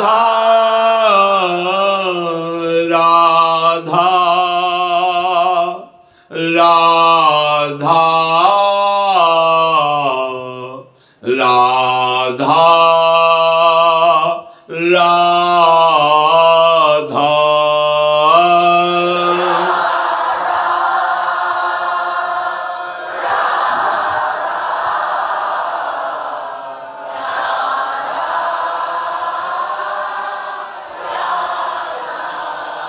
राधा राधा राधा राधा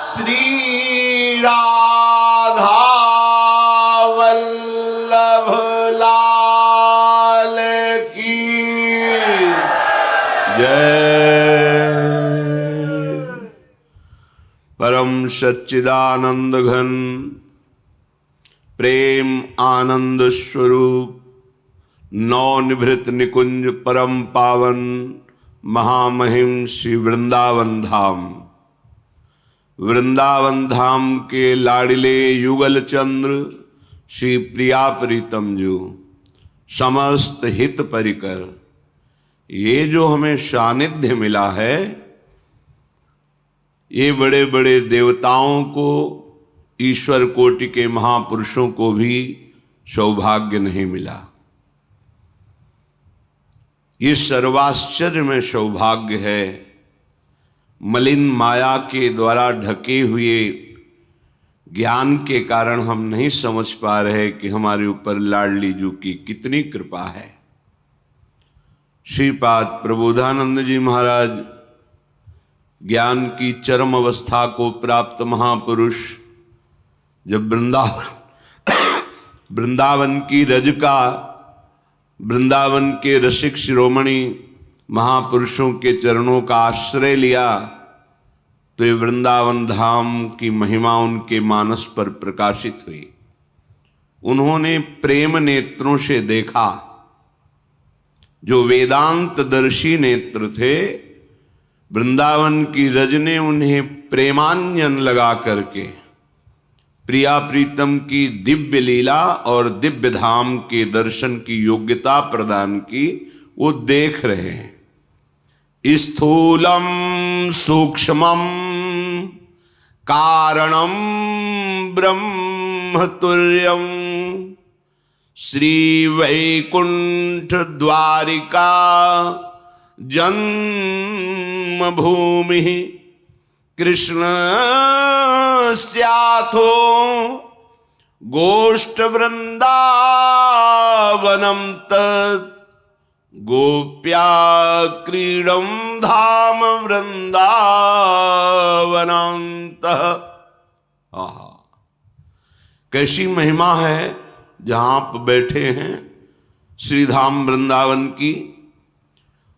श्री राधा वल्लभ लाल की जय। परम सच्चिदानंद घन प्रेम आनंद स्वरूप नवनिभृत निकुंज परम पावन महामहिम श्री वृंदावन धाम, वृंदावन धाम के लाडिले युगल चंद्र श्री प्रिया प्रीतम जो समस्त हित परिकर, ये जो हमें सानिध्य मिला है, ये बड़े बड़े देवताओं को, ईश्वर कोटि के महापुरुषों को भी सौभाग्य नहीं मिला। ये सर्वाश्चर्य में सौभाग्य है। मलिन माया के द्वारा ढके हुए ज्ञान के कारण हम नहीं समझ पा रहे कि हमारे ऊपर लाडली जू की कितनी कृपा है। श्रीपाद प्रबोधानंद जी महाराज ज्ञान की चरम अवस्था को प्राप्त महापुरुष जब वृंदावन की रज का, वृंदावन के रसिक शिरोमणि महापुरुषों के चरणों का आश्रय लिया तो ये वृंदावन धाम की महिमा उनके मानस पर प्रकाशित हुई। उन्होंने प्रेम नेत्रों से देखा, जो वेदांत दर्शी नेत्र थे। वृंदावन की रज ने उन्हें प्रेमांजन लगा करके प्रिया प्रीतम की दिव्य लीला और दिव्य धाम के दर्शन की योग्यता प्रदान की। वो देख रहे हैं। स्थूलम सूक्ष्मम कारणम ब्रह्मतुल्यम श्री वैकुंठ द्वारिका जन्म भूमि कृष्ण स्याथो गोष्ठ वृंदावनम तत् गोप्या क्रीडम धाम वृंदावनांत। आहा, कैसी महिमा है जहां आप बैठे हैं श्रीधाम वृंदावन की।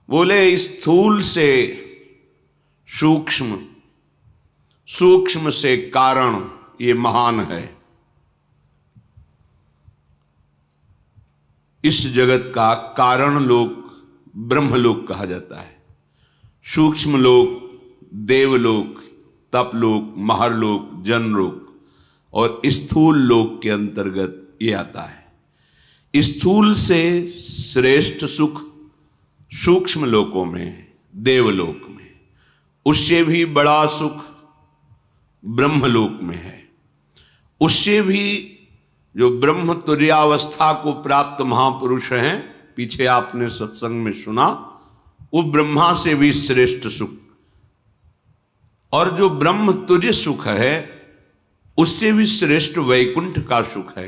बोले स्थूल से सूक्ष्म, सूक्ष्म से कारण, ये महान है। इस जगत का कारण लोक ब्रह्मलोक कहा जाता है। सूक्ष्म लोक देवलोक, तपलोक, महरलोक, जनलोक और स्थूल लोक के अंतर्गत ये आता है। स्थूल से श्रेष्ठ सुख सूक्ष्म लोकों में, देवलोक में, उससे भी बड़ा सुख ब्रह्मलोक में है। उससे भी जो ब्रह्म तुर्यावस्था को प्राप्त महापुरुष हैं, पीछे आपने सत्संग में सुना, वो ब्रह्मा से भी श्रेष्ठ सुख। और जो ब्रह्म तुर्य सुख है उससे भी श्रेष्ठ वैकुंठ का सुख है।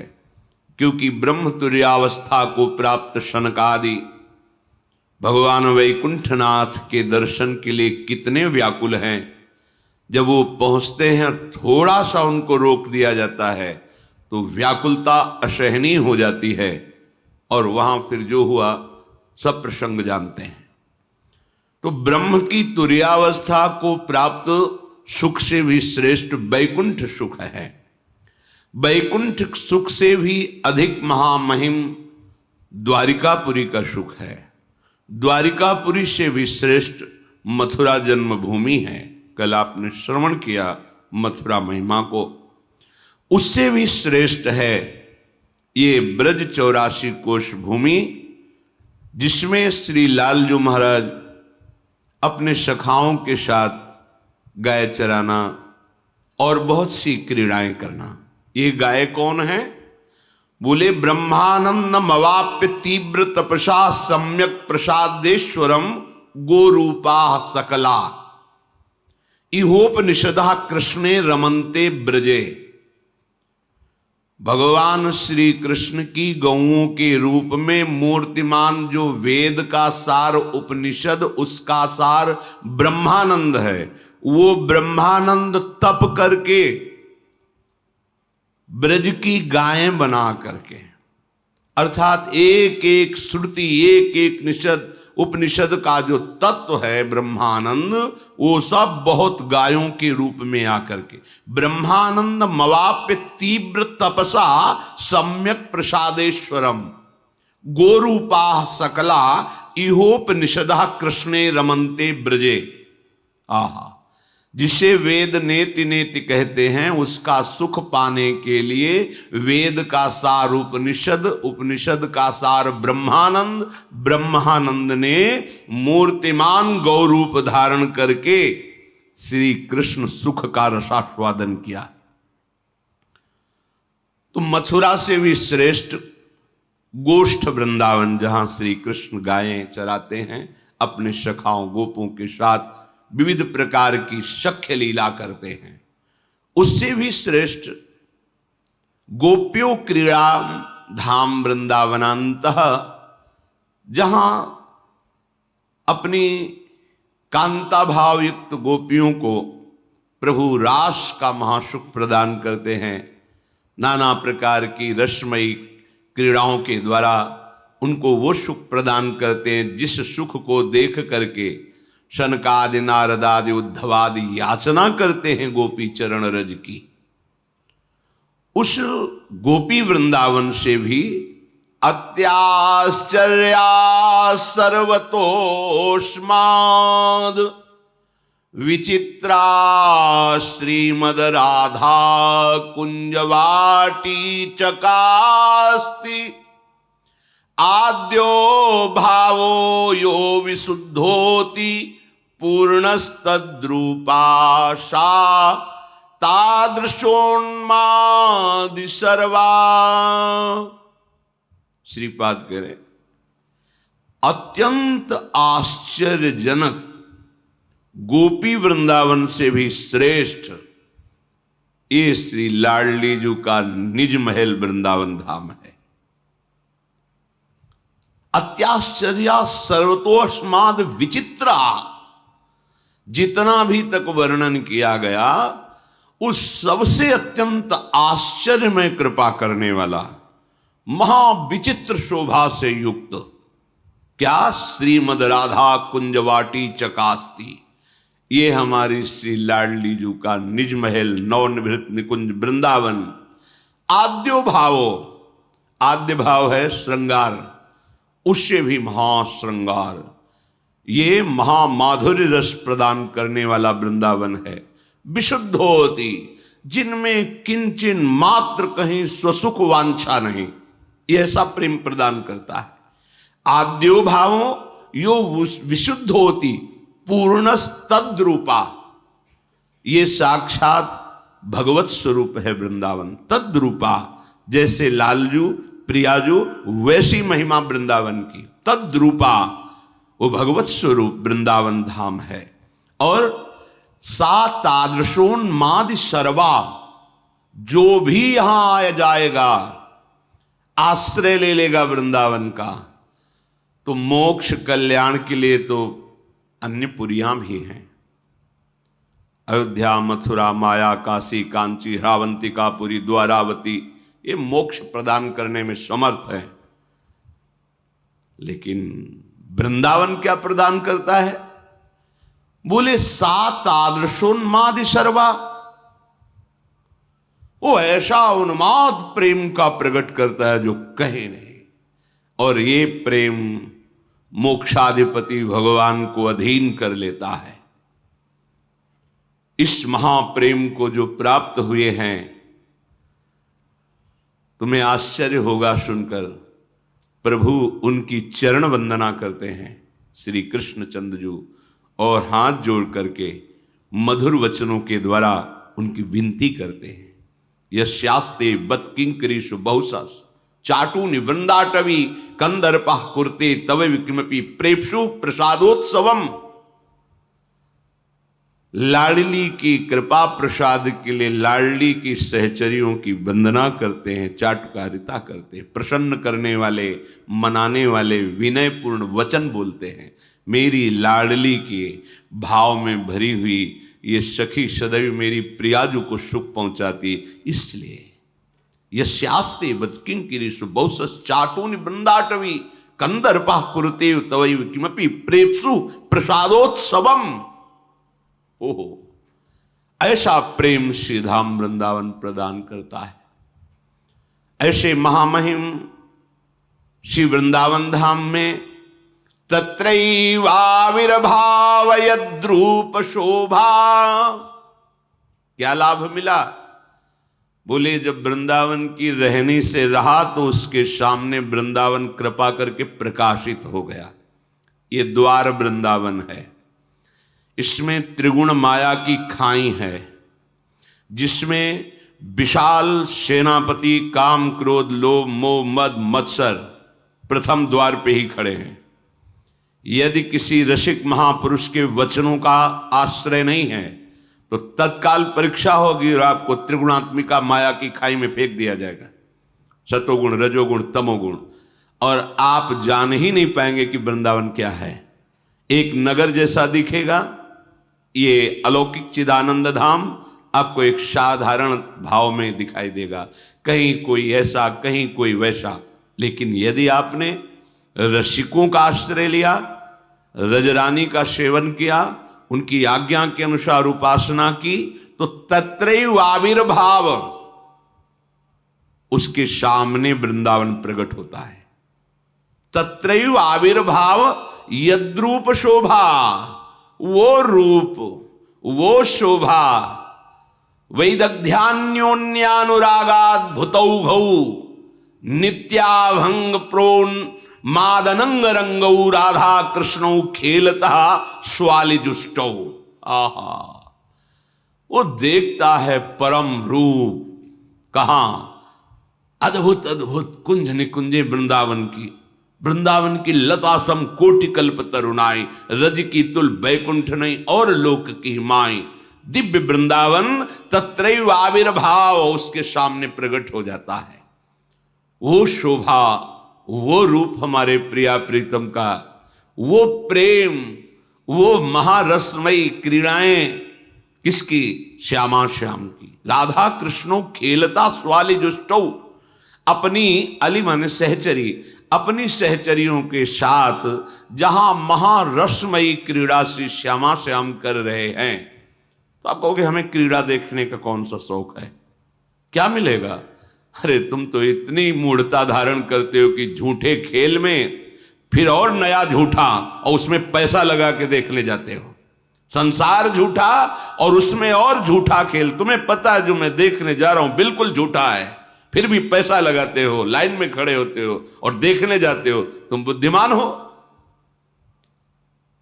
क्योंकि ब्रह्म तुर्यावस्था को प्राप्त शनकादि भगवान वैकुंठनाथ के दर्शन के लिए कितने व्याकुल हैं। जब वो पहुंचते हैं, थोड़ा सा उनको रोक दिया जाता है तो व्याकुलता असहनीय हो जाती है और वहां फिर जो हुआ सब प्रसंग जानते हैं। तो ब्रह्म की तुर्यावस्था को प्राप्त सुख से भी श्रेष्ठ वैकुंठ सुख है। वैकुंठ सुख से भी अधिक महामहिम द्वारिकापुरी का सुख है। द्वारिकापुरी से भी श्रेष्ठ मथुरा जन्मभूमि है। कल आपने श्रवण किया मथुरा महिमा को। उससे भी श्रेष्ठ है ये ब्रज 84 कोश भूमि, जिसमें श्री लालजू महाराज अपने सखाओं के साथ गाय चराना और बहुत सी क्रीड़ाएं करना। ये गाय कौन है? बोले ब्रह्मानंद मवाप्य तीव्र तपसा सम्यक प्रसादेश्वरम गोरूपा सकला इहोपनिषदा कृष्णे रमन्ते ब्रजे। भगवान श्री कृष्ण की गौओं के रूप में मूर्तिमान जो वेद का सार उपनिषद, उसका सार ब्रह्मानंद है, वो ब्रह्मानंद तप करके ब्रज की गायें बना करके, अर्थात एक एक श्रुति एक एक निषद उपनिषद का जो तत्व है ब्रह्मानंद, वो सब बहुत गायों के रूप में आकर के ब्रह्मानंद मवाप्य तीव्र तपसा सम्यक प्रसादेश्वरम गोरूपा सकला इहोपनिषदा कृष्णे रमन्ते ब्रजे। आहा, जिसे वेद नेति नेति कहते हैं, उसका सुख पाने के लिए वेद का सार उपनिषद, उपनिषद का सार ब्रह्मानंद, ब्रह्मानंद ने मूर्तिमान गौरूप धारण करके श्री कृष्ण सुख का रसास्वादन किया। तो मथुरा से भी श्रेष्ठ गोष्ठ वृंदावन, जहां श्री कृष्ण गायें चराते हैं, अपने सखाओं गोपों के साथ विविध प्रकार की शख्य लीला करते हैं, उससे भी श्रेष्ठ गोप्यो क्रीड़ा धाम वृंदावनांतः, जहां अपनी कांता भाव युक्त गोपियों को प्रभु रास का महासुख प्रदान करते हैं। नाना प्रकार की रसमयी क्रीड़ाओं के द्वारा उनको वो सुख प्रदान करते हैं जिस सुख को देख करके शनकादि नारदादि उद्धवादि याचना करते हैं गोपी चरण रज की। उस गोपी वृंदावन से भी अत्याश्चर्या सर्वतोष्माद विचित्रा श्रीमद राधा कुंजवाटी चकास्ति आद्यो भावो यो विशुद्धोति पूर्णस्तद्रूपाशा तादृशोन्मादि सर्वा। श्रीपाद कह रहे अत्यंत आश्चर्यजनक गोपी वृंदावन से भी श्रेष्ठ ये श्री लाडली जी का निज महल वृंदावन धाम है। अत्याश्चर्या सर्वतोष्माद विचित्रा, जितना भी तक वर्णन किया गया उस सबसे अत्यंत आश्चर्यमय कृपा करने वाला महाविचित्र शोभा से युक्त क्या श्रीमद राधा कुंजवाटी चकास्ती, ये हमारी श्री लाडली जी का निज महल नवनिभृत निकुंज वृंदावन। आद्यो भावो, आद्य भाव है श्रृंगार, उससे भी महाश्रृंगार, ये महामाधुर्य रस प्रदान करने वाला वृंदावन है। विशुद्ध होती, जिनमें किंचिन मात्र कहीं स्वसुख वांछा नहीं, ये ऐसा प्रेम प्रदान करता है। आद्यो भावो यो विशुद्ध होती पूर्णस्तद्रूपा, ये साक्षात भगवत स्वरूप है वृंदावन। तद्रूपा, जैसे लालजू प्रियाजू वैसी महिमा वृंदावन की। तद्रूपा, वो भगवत स्वरूप वृंदावन धाम है। और सा तादृशोन्मादि सर्वा, जो भी यहां आया जाएगा आश्रय ले लेगा वृंदावन का, तो मोक्ष कल्याण के लिए तो अन्य पुरियां भी हैं। अयोध्या, मथुरा, माया, काशी, कांची, रावंतिका पुरी, द्वारावती, ये मोक्ष प्रदान करने में समर्थ है। लेकिन वृंदावन क्या प्रदान करता है? बोले सात आदर्शोन्मादि सर्वा, वो ऐसा उन्माद प्रेम का प्रकट करता है जो कहे नहीं। और ये प्रेम मोक्षाधिपति भगवान को अधीन कर लेता है। इस महाप्रेम को जो प्राप्त हुए हैं, तुम्हें आश्चर्य होगा सुनकर, प्रभु उनकी चरण वंदना करते हैं। श्री कृष्ण चंद्रजू और हाथ जोड़ करके मधुर वचनों के द्वारा उनकी विनती करते हैं। यस्यास्ते बत्किंकरीषु बहुसस चाटूनि वृंदाटवी कंदर्पः कुर्ते तव किमपि प्रेप्सु प्रसादोत्सवम। लाडली की कृपा प्रसाद के लिए लाडली की सहचरियों की वंदना करते हैं, चाटुकारिता करते हैं, प्रसन्न करने वाले, मनाने वाले, विनयपूर्ण वचन बोलते हैं। मेरी लाडली के भाव में भरी हुई ये सखी सदैव मेरी प्रियाजू को सुख पहुंचाती, इसलिए यस्यास्ते बत्किंकरीषु बहुसस चाटूनि वृंदाटवी कंदर्पः कुरुते तवैव किमपि प्रेप्सु प्रसादोत्सवम। ओहो, ऐसा प्रेम श्री धाम वृंदावन प्रदान करता है। ऐसे महामहिम श्री वृंदावन धाम में तत्रैवाविर्भाव यद्रूप शोभा। क्या लाभ मिला? बोले जब वृंदावन की रहनी से रहा तो उसके सामने वृंदावन कृपा करके प्रकाशित हो गया। ये द्वार वृंदावन है, इसमें त्रिगुण माया की खाई है, जिसमें विशाल सेनापति काम क्रोध लोभ मोह मद मत्सर प्रथम द्वार पे ही खड़े हैं। यदि किसी रसिक महापुरुष के वचनों का आश्रय नहीं है तो तत्काल परीक्षा होगी और आपको त्रिगुणात्मिका माया की खाई में फेंक दिया जाएगा, सतोगुण रजोगुण तमोगुण, और आप जान ही नहीं पाएंगे कि वृंदावन क्या है। एक नगर जैसा दिखेगा ये अलौकिक चिदानंद धाम, आपको एक साधारण भाव में दिखाई देगा, कहीं कोई ऐसा कहीं कोई वैसा। लेकिन यदि आपने रसिकों का आश्रय लिया, रजरानी का सेवन किया, उनकी आज्ञा के अनुसार उपासना की, तो तत्रैव आविर्भाव, उसके सामने वृंदावन प्रकट होता है। तत्रैव आविर्भाव यद्रूप शोभा, वो रूप वो शोभा, वैदग्ध्यान्योन्यानुरागाद भूतौघौ नित्याभंग प्रोन मादनंग रंगौ राधा कृष्णौ खेलता स्वालिजुष्टौ। आहा, वो देखता है परम रूप। कहां? अद्भुत अद्भुत कुंज निकुंजे वृंदावन की लता सम कोटि कल्प तरुणाई, रज की तुल बैकुंठ नहीं और लोक की माई। दिव्य वृंदावन तत्रैव आविर्भाव, उसके सामने प्रकट हो जाता है। वो शोभा, वो रूप हमारे प्रिया प्रीतम का, वो प्रेम, वो महारसमयी क्रीड़ाएं किसकी? श्यामा श्याम की। राधा कृष्णो खेलता स्वाली जुष्टौ, अपनी अली माने सहचरी, अपनी सहचरियों के साथ जहां महारसमयी क्रीड़ा से श्यामा श्याम कर रहे हैं, तो आप कहोगे हमें क्रीड़ा देखने का कौन सा शौक है, क्या मिलेगा? अरे तुम तो इतनी मूढ़ता धारण करते हो कि झूठे खेल में फिर और नया झूठा और उसमें पैसा लगा के देखने जाते हो। संसार झूठा और उसमें और झूठा खेल। तुम्हें पता है जो मैं देखने जा रहा हूं बिल्कुल झूठा है, फिर भी पैसा लगाते हो, लाइन में खड़े होते हो और देखने जाते हो। तुम बुद्धिमान हो?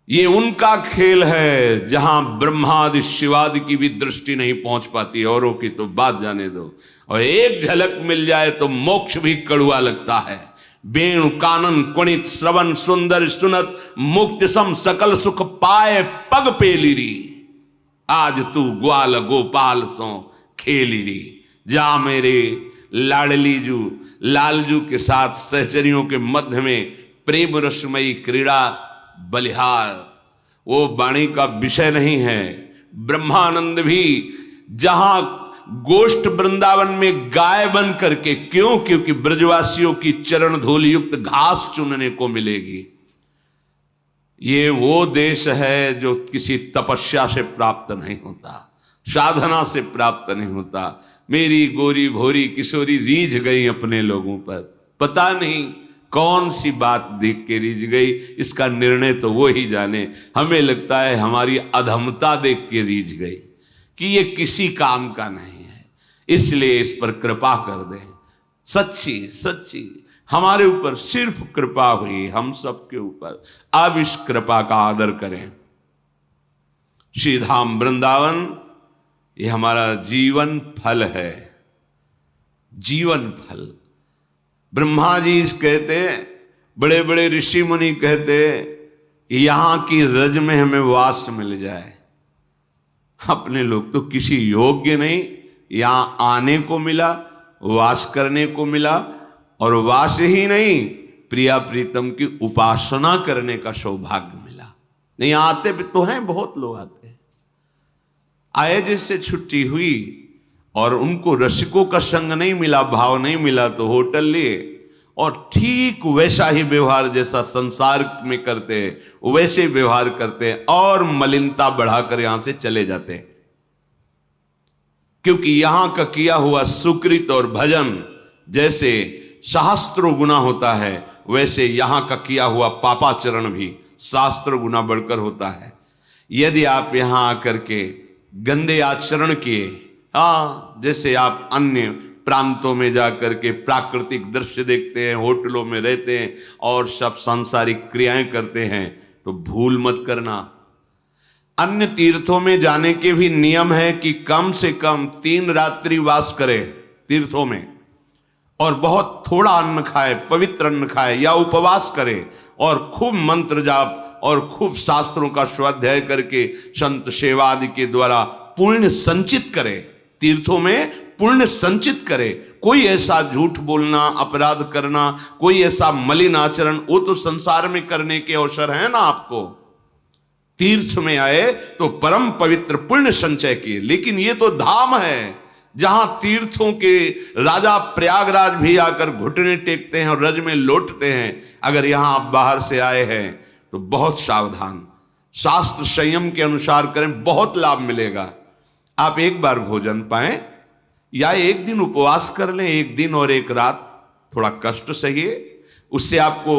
ये उनका खेल है जहां ब्रह्मादि शिवादि की भी दृष्टि नहीं पहुंच पाती, औरों की तो बात जाने दो। और एक झलक मिल जाए तो मोक्ष भी कड़ुआ लगता है। वेणु कानन कुणित श्रवण सुंदर सुनत मुक्ति सम सकल सुख पाए पग पेलिरी। आज तू ग्वाल गोपाल सो खेलिरी। जा मेरे लाडलीजू लालजू के साथ सहचरियों के मध्य में प्रेम रसमयी क्रीड़ा बलिहार। वो वाणी का विषय नहीं है। ब्रह्मानंद भी जहां गोष्ठ वृंदावन में गाय बन करके, क्यों? क्योंकि ब्रजवासियों की चरण धूल युक्त घास चुनने को मिलेगी। ये वो देश है जो किसी तपस्या से प्राप्त नहीं होता, साधना से प्राप्त नहीं होता। मेरी गोरी भोरी किशोरी रीझ गई अपने लोगों पर, पता नहीं कौन सी बात देख के रीझ गई, इसका निर्णय तो वो ही जाने। हमें लगता है हमारी अधमता देख के रीझ गई कि ये किसी काम का नहीं है, इसलिए इस पर कृपा कर दें। सच्ची सच्ची हमारे ऊपर सिर्फ कृपा हुई, हम सबके ऊपर। अब इस कृपा का आदर करें। श्री धाम वृंदावन ये हमारा जीवन फल है, जीवन फल। ब्रह्मा जी कहते, बड़े बड़े ऋषि मुनि कहते, यहां की रज में हमें वास मिल जाए। अपने लोग तो किसी योग्य नहीं, यहां आने को मिला, वास करने को मिला, और वास ही नहीं, प्रिया प्रीतम की उपासना करने का सौभाग्य मिला। नहीं आते भी तो हैं, बहुत लोग आते हैं। आए जिससे छुट्टी हुई और उनको रसिकों का संग नहीं मिला, भाव नहीं मिला, तो होटल लिए और ठीक वैसा ही व्यवहार जैसा संसार में करते हैं वैसे व्यवहार करते हैं और मलिनता बढ़ाकर यहां से चले जाते हैं। क्योंकि यहां का किया हुआ सुकृत और भजन जैसे सहस्त्रों गुना होता है, वैसे यहां का किया हुआ पापाचरण भी सहस्त्र गुना बढ़कर होता है। यदि आप यहां आकर के गंदे आचरण किए, जैसे आप अन्य प्रांतों में जाकर के प्राकृतिक दृश्य देखते हैं, होटलों में रहते हैं और सब सांसारिक क्रियाएं करते हैं, तो भूल मत करना। अन्य तीर्थों में जाने के भी नियम है कि कम से कम 3 रात्रि वास करे तीर्थों में, और बहुत थोड़ा अन्न खाए, पवित्र अन्न खाए या उपवास करे, और खूब मंत्र जाप और खूब शास्त्रों का स्वाध्याय करके संत सेवा आदि के द्वारा पुण्य संचित करे। तीर्थों में पुण्य संचित करे। कोई ऐसा झूठ बोलना, अपराध करना, कोई ऐसा मलिन आचरण, वो तो संसार में करने के अवसर है ना आपको। तीर्थ में आए तो परम पवित्र पुण्य संचय किए। लेकिन ये तो धाम है जहां तीर्थों के राजा प्रयागराज भी आकर घुटने टेकते हैं और रज में लौटते हैं। अगर यहां आप बाहर से आए हैं तो बहुत सावधान, शास्त्र संयम के अनुसार करें, बहुत लाभ मिलेगा। आप एक बार भोजन पाएं या एक दिन उपवास कर लें, एक दिन और एक रात, थोड़ा कष्ट सहिए, उससे आपको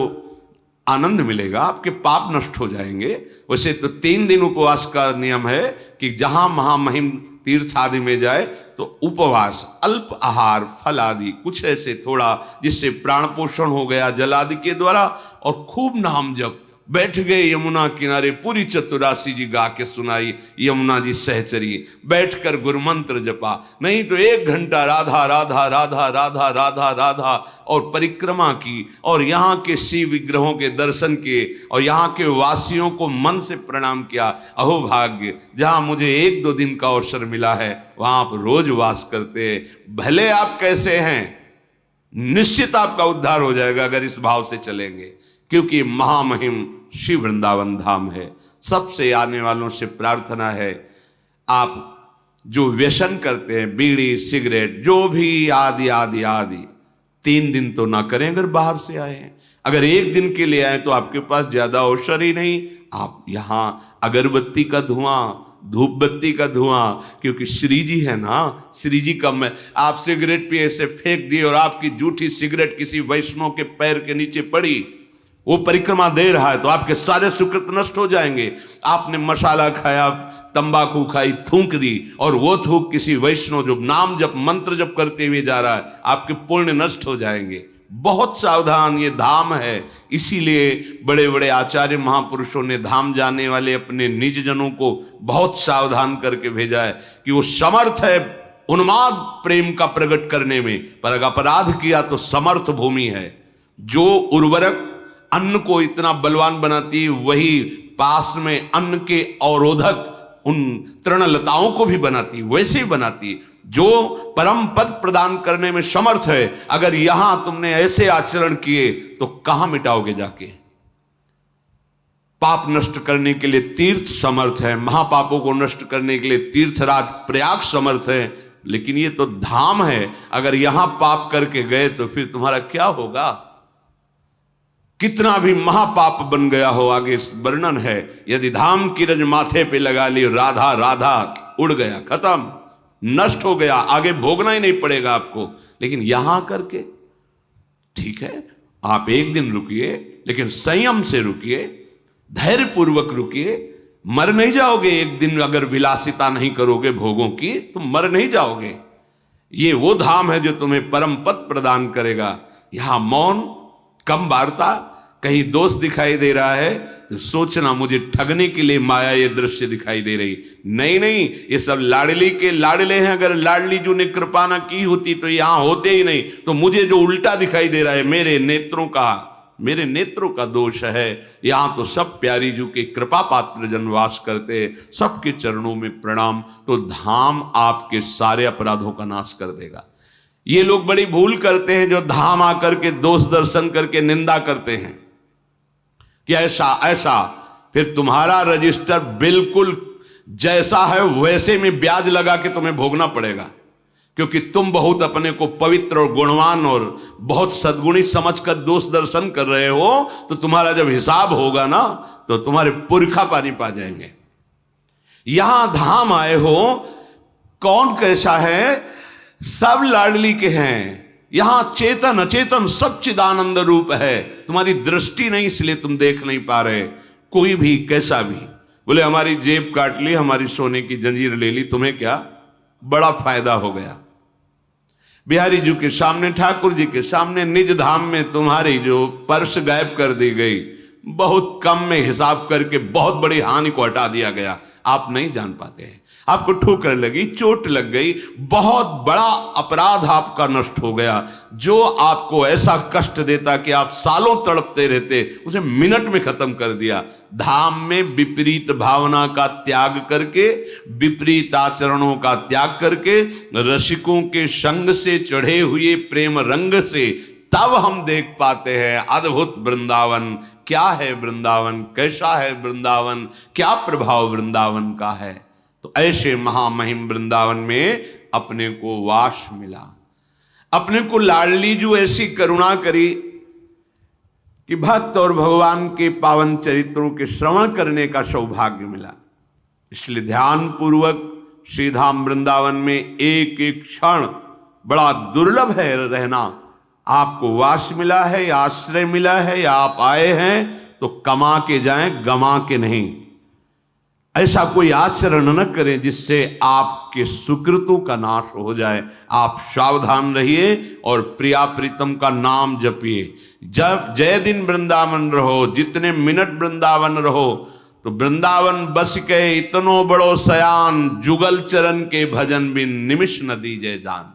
आनंद मिलेगा, आपके पाप नष्ट हो जाएंगे। वैसे तो 3 दिन उपवास का नियम है कि जहां महामहिम तीर्थ आदि में जाए तो उपवास, अल्प आहार, फल आदि कुछ ऐसे थोड़ा, जिससे प्राण पोषण हो गया जल आदि के द्वारा, और खूब नाम जप। बैठ गए यमुना किनारे, पूरी चतुरासी जी गा के सुनाई, यमुना जी सहचरी, बैठकर गुरुमंत्र जपा। नहीं तो 1 घंटा राधा राधा राधा राधा राधा राधा और परिक्रमा की, और यहाँ के शिव विग्रहों के दर्शन किए, और यहाँ के वासियों को मन से प्रणाम किया। अहो भाग्य, जहाँ मुझे 1-2 दिन का अवसर मिला है वहाँ आप रोज वास करते हैं। भले आप कैसे हैं, निश्चित आपका उद्धार हो जाएगा अगर इस भाव से चलेंगे। क्योंकि महामहिम श्री वृंदावन धाम है। सबसे आने वालों से प्रार्थना है, आप जो व्यसन करते हैं, बीड़ी सिगरेट जो भी आदि आदि आदि, 3 दिन तो ना करें अगर बाहर से आए हैं। अगर 1 दिन के लिए आए तो आपके पास ज्यादा अवसर ही नहीं। आप यहाँ अगरबत्ती का धुआं, धूप बत्ती का धुआं, क्योंकि श्री जी है ना, श्री जी का मैं, आप सिगरेट पिए से फेंक दिए और आपकी जूठी सिगरेट किसी वैष्णव के पैर के नीचे पड़ी, वो परिक्रमा दे रहा है तो आपके सारे सुकृत नष्ट हो जाएंगे। आपने मसाला खाया, तंबाकू खाई, थूक दी, और वो थूक किसी वैष्णव जो नाम जप मंत्र जप करते हुए जा रहा है, आपके पुण्य नष्ट हो जाएंगे। बहुत सावधान, ये धाम है। इसीलिए बड़े बड़े आचार्य महापुरुषों ने धाम जाने वाले अपने निज जनों को बहुत सावधान करके भेजा है कि वो समर्थ है उन्माद प्रेम का प्रकट करने में, पर अगर अपराध किया तो समर्थ भूमि है। जो उर्वरक अन्न को इतना बलवान बनाती है, वही पास में अन्न के अवरोधक उन तृणलताओं को भी बनाती, वैसे ही बनाती। जो परम पद प्रदान करने में समर्थ है, अगर यहां तुमने ऐसे आचरण किए तो कहां मिटाओगे जाके। पाप नष्ट करने के लिए तीर्थ समर्थ है, महापापों को नष्ट करने के लिए तीर्थराज प्रयाग समर्थ है। लेकिन ये तो धाम है, अगर यहां पाप करके गए तो फिर तुम्हारा क्या होगा। कितना भी महापाप बन गया हो, आगे वर्णन है। यदि धाम की रज माथे पे लगा ली, राधा राधा, उड़ गया, खत्म, नष्ट हो गया, आगे भोगना ही नहीं पड़ेगा आपको। लेकिन यहां करके ठीक है, आप 1 दिन रुकिए, लेकिन संयम से रुकिए, धैर्यपूर्वक रुकिए। मर नहीं जाओगे 1 दिन अगर विलासिता नहीं करोगे भोगों की, तो मर नहीं जाओगे। ये वो धाम है जो तुम्हें परम पद प्रदान करेगा। यहां मौन, कम वार्ता, कहीं दोष दिखाई दे रहा है तो सोचना मुझे ठगने के लिए माया ये दृश्य दिखाई दे रही। नहीं नहीं, ये सब लाडली के लाडले हैं। अगर लाडली जी ने कृपा ना की होती तो यहां होते ही नहीं। तो मुझे जो उल्टा दिखाई दे रहा है मेरे नेत्रों का दोष है। यहां तो सब प्यारी जू के कृपा पात्र जन वास करते हैं, सबके चरणों में प्रणाम। तो धाम आपके सारे अपराधों का नाश कर देगा। ये लोग बड़ी भूल करते हैं जो धाम आकर के दोष दर्शन करके निंदा करते हैं कि ऐसा फिर तुम्हारा रजिस्टर बिल्कुल जैसा है वैसे में ब्याज लगा के तुम्हें भोगना पड़ेगा, क्योंकि तुम बहुत अपने को पवित्र और गुणवान और बहुत सद्गुणी समझकर दोष दर्शन कर रहे हो। तो तुम्हारा जब हिसाब होगा ना तो तुम्हारे पुरखा पानी पा जाएंगे। यहां धाम आए हो, कौन कैसा है? सब लाडली के हैं। यहां चेतन अचेतन सच्चिदानंद रूप है। तुम्हारी दृष्टि नहीं, इसलिए तुम देख नहीं पा रहे। कोई भी कैसा भी बोले हमारी जेब काट ली, हमारी सोने की जंजीर ले ली, तुम्हें क्या बड़ा फायदा हो गया। बिहारी जी के सामने, ठाकुर जी के सामने, निज धाम में तुम्हारी जो पर्स गायब कर दी गई, बहुत कम में हिसाब करके बहुत बड़ी हानि को हटा दिया गया। आप नहीं जान पाते हैं। आपको ठोकर लगी, चोट लग गई, बहुत बड़ा अपराध आपका नष्ट हो गया। जो आपको ऐसा कष्ट देता कि आप सालों तड़पते रहते, उसे मिनट में खत्म कर दिया। धाम में विपरीत भावना का त्याग करके, विपरीत आचरणों का त्याग करके, रसिकों के संग से चढ़े हुए प्रेम रंग से तब हम देख पाते हैं अद्भुत वृंदावन। क्या है वृंदावन, कैसा है वृंदावन, क्या प्रभाव वृंदावन का है। तो ऐसे महामहिम वृंदावन में अपने को वास मिला। अपने को लाडली जो ऐसी करुणा करी कि भक्त और भगवान के पावन चरित्रों के श्रवण करने का सौभाग्य मिला। इसलिए ध्यान पूर्वक श्रीधाम वृंदावन में एक एक क्षण बड़ा दुर्लभ है रहना। आपको वास मिला है या आश्रय मिला है या आप आए हैं तो कमा के जाएं, गमा के नहीं। ऐसा कोई आचरण न करें जिससे आपके सुकृतों का नाश हो जाए। आप सावधान रहिए और प्रिया प्रीतम का नाम जपिए। जब जय दिन वृंदावन रहो, जितने मिनट वृंदावन रहो, तो वृंदावन बस के इतनो बड़ो सयान, जुगल चरण के भजन बिन निमिष न दीजे जान।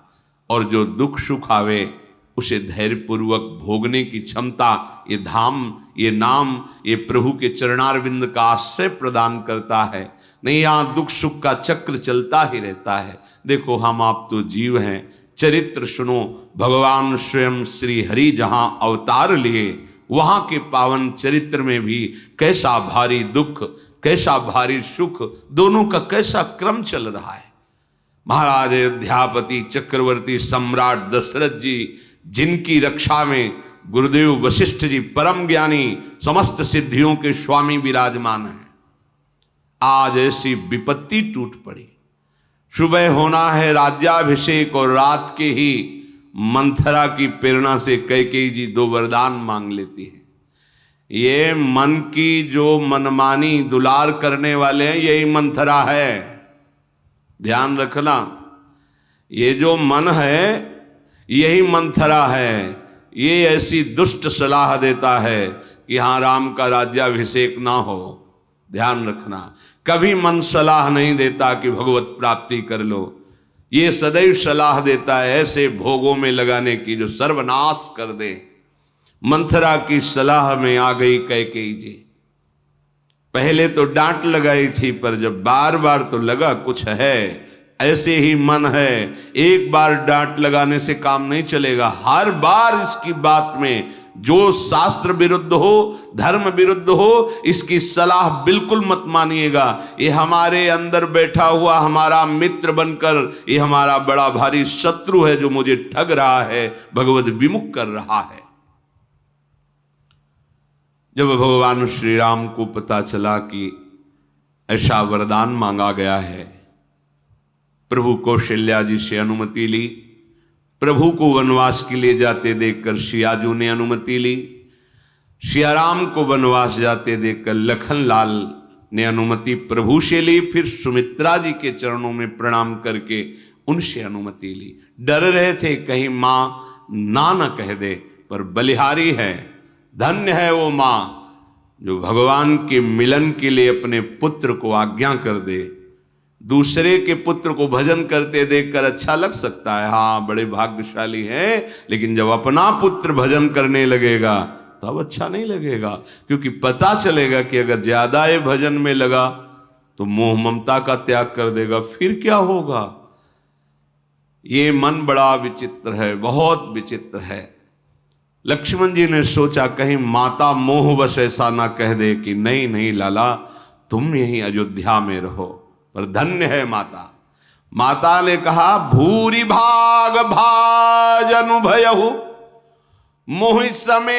और जो दुख सुख आवे उसे धैर्यपूर्वक भोगने की क्षमता ये धाम, ये नाम, ये प्रभु के चरणारविंद का आश्रय प्रदान करता है। नहीं, यहाँ दुख सुख का चक्र चलता ही रहता है। देखो हम आप तो जीव हैं। चरित्र सुनो, भगवान स्वयं श्री हरि जहाँ अवतार लिए, वहाँ के पावन चरित्र में भी कैसा भारी दुख, कैसा भारी सुख, दोनों का कैसा क्रम चल रहा है। महाराज अयोध्यापति चक्रवर्ती सम्राट दशरथ जी, जिनकी रक्षा में गुरुदेव वशिष्ठ जी परम ज्ञानी, समस्त सिद्धियों के स्वामी विराजमान हैं, आज ऐसी विपत्ति टूट पड़ी। सुबह होना है राज्याभिषेक और रात के ही मंथरा की प्रेरणा से कैकेयी जी दो वरदान मांग लेती है। ये मन की जो मनमानी दुलार करने वाले हैं, यही मंथरा है। ध्यान रखना, ये जो मन है यही मंथरा है। ये ऐसी दुष्ट सलाह देता है कि यहाँ राम का राज्याभिषेक ना हो। ध्यान रखना, कभी मन सलाह नहीं देता कि भगवत प्राप्ति कर लो। ये सदैव सलाह देता है ऐसे भोगों में लगाने की जो सर्वनाश कर दे। मंथरा की सलाह में आ गई कैकेयी जी। पहले तो डांट लगाई थी, पर जब बार बार तो लगा कुछ है। ऐसे ही मन है, एक बार डांट लगाने से काम नहीं चलेगा। हर बार इसकी बात में जो शास्त्र विरुद्ध हो, धर्म विरुद्ध हो, इसकी सलाह बिल्कुल मत मानिएगा। ये हमारे अंदर बैठा हुआ हमारा मित्र बनकर ये हमारा बड़ा भारी शत्रु है, जो मुझे ठग रहा है, भगवत विमुख कर रहा है। जब भगवान श्री राम को पता चला कि ऐसा वरदान मांगा गया है, प्रभु कौशल्या जी से अनुमति ली। प्रभु को वनवास के लिए जाते देखकर सियाजू ने अनुमति ली। सियाराम को वनवास जाते देखकर लखनलाल ने अनुमति प्रभु से ली। फिर सुमित्रा जी के चरणों में प्रणाम करके उनसे अनुमति ली। डर रहे थे कहीं माँ ना न कह दे, पर बलिहारी है, धन्य है वो माँ जो भगवान के मिलन के लिए अपने पुत्र को आज्ञा कर दे, दूसरे के पुत्र को भजन करते देखकर अच्छा लग सकता है, हाँ बड़े भाग्यशाली हैं, लेकिन जब अपना पुत्र भजन करने लगेगा तब अच्छा नहीं लगेगा, क्योंकि पता चलेगा कि अगर ज्यादा ये भजन में लगा तो मोह ममता का त्याग कर देगा, फिर क्या होगा। ये मन बड़ा विचित्र है, बहुत विचित्र है। लक्ष्मण जी ने सोचा कहीं माता मोहवश ऐसा ना कह दे कि नहीं नहीं लाला तुम यहीं अयोध्या में रहो, पर धन्य है माता। माता ने कहा भूरि भाग भाज अनुभयहु मोह समेत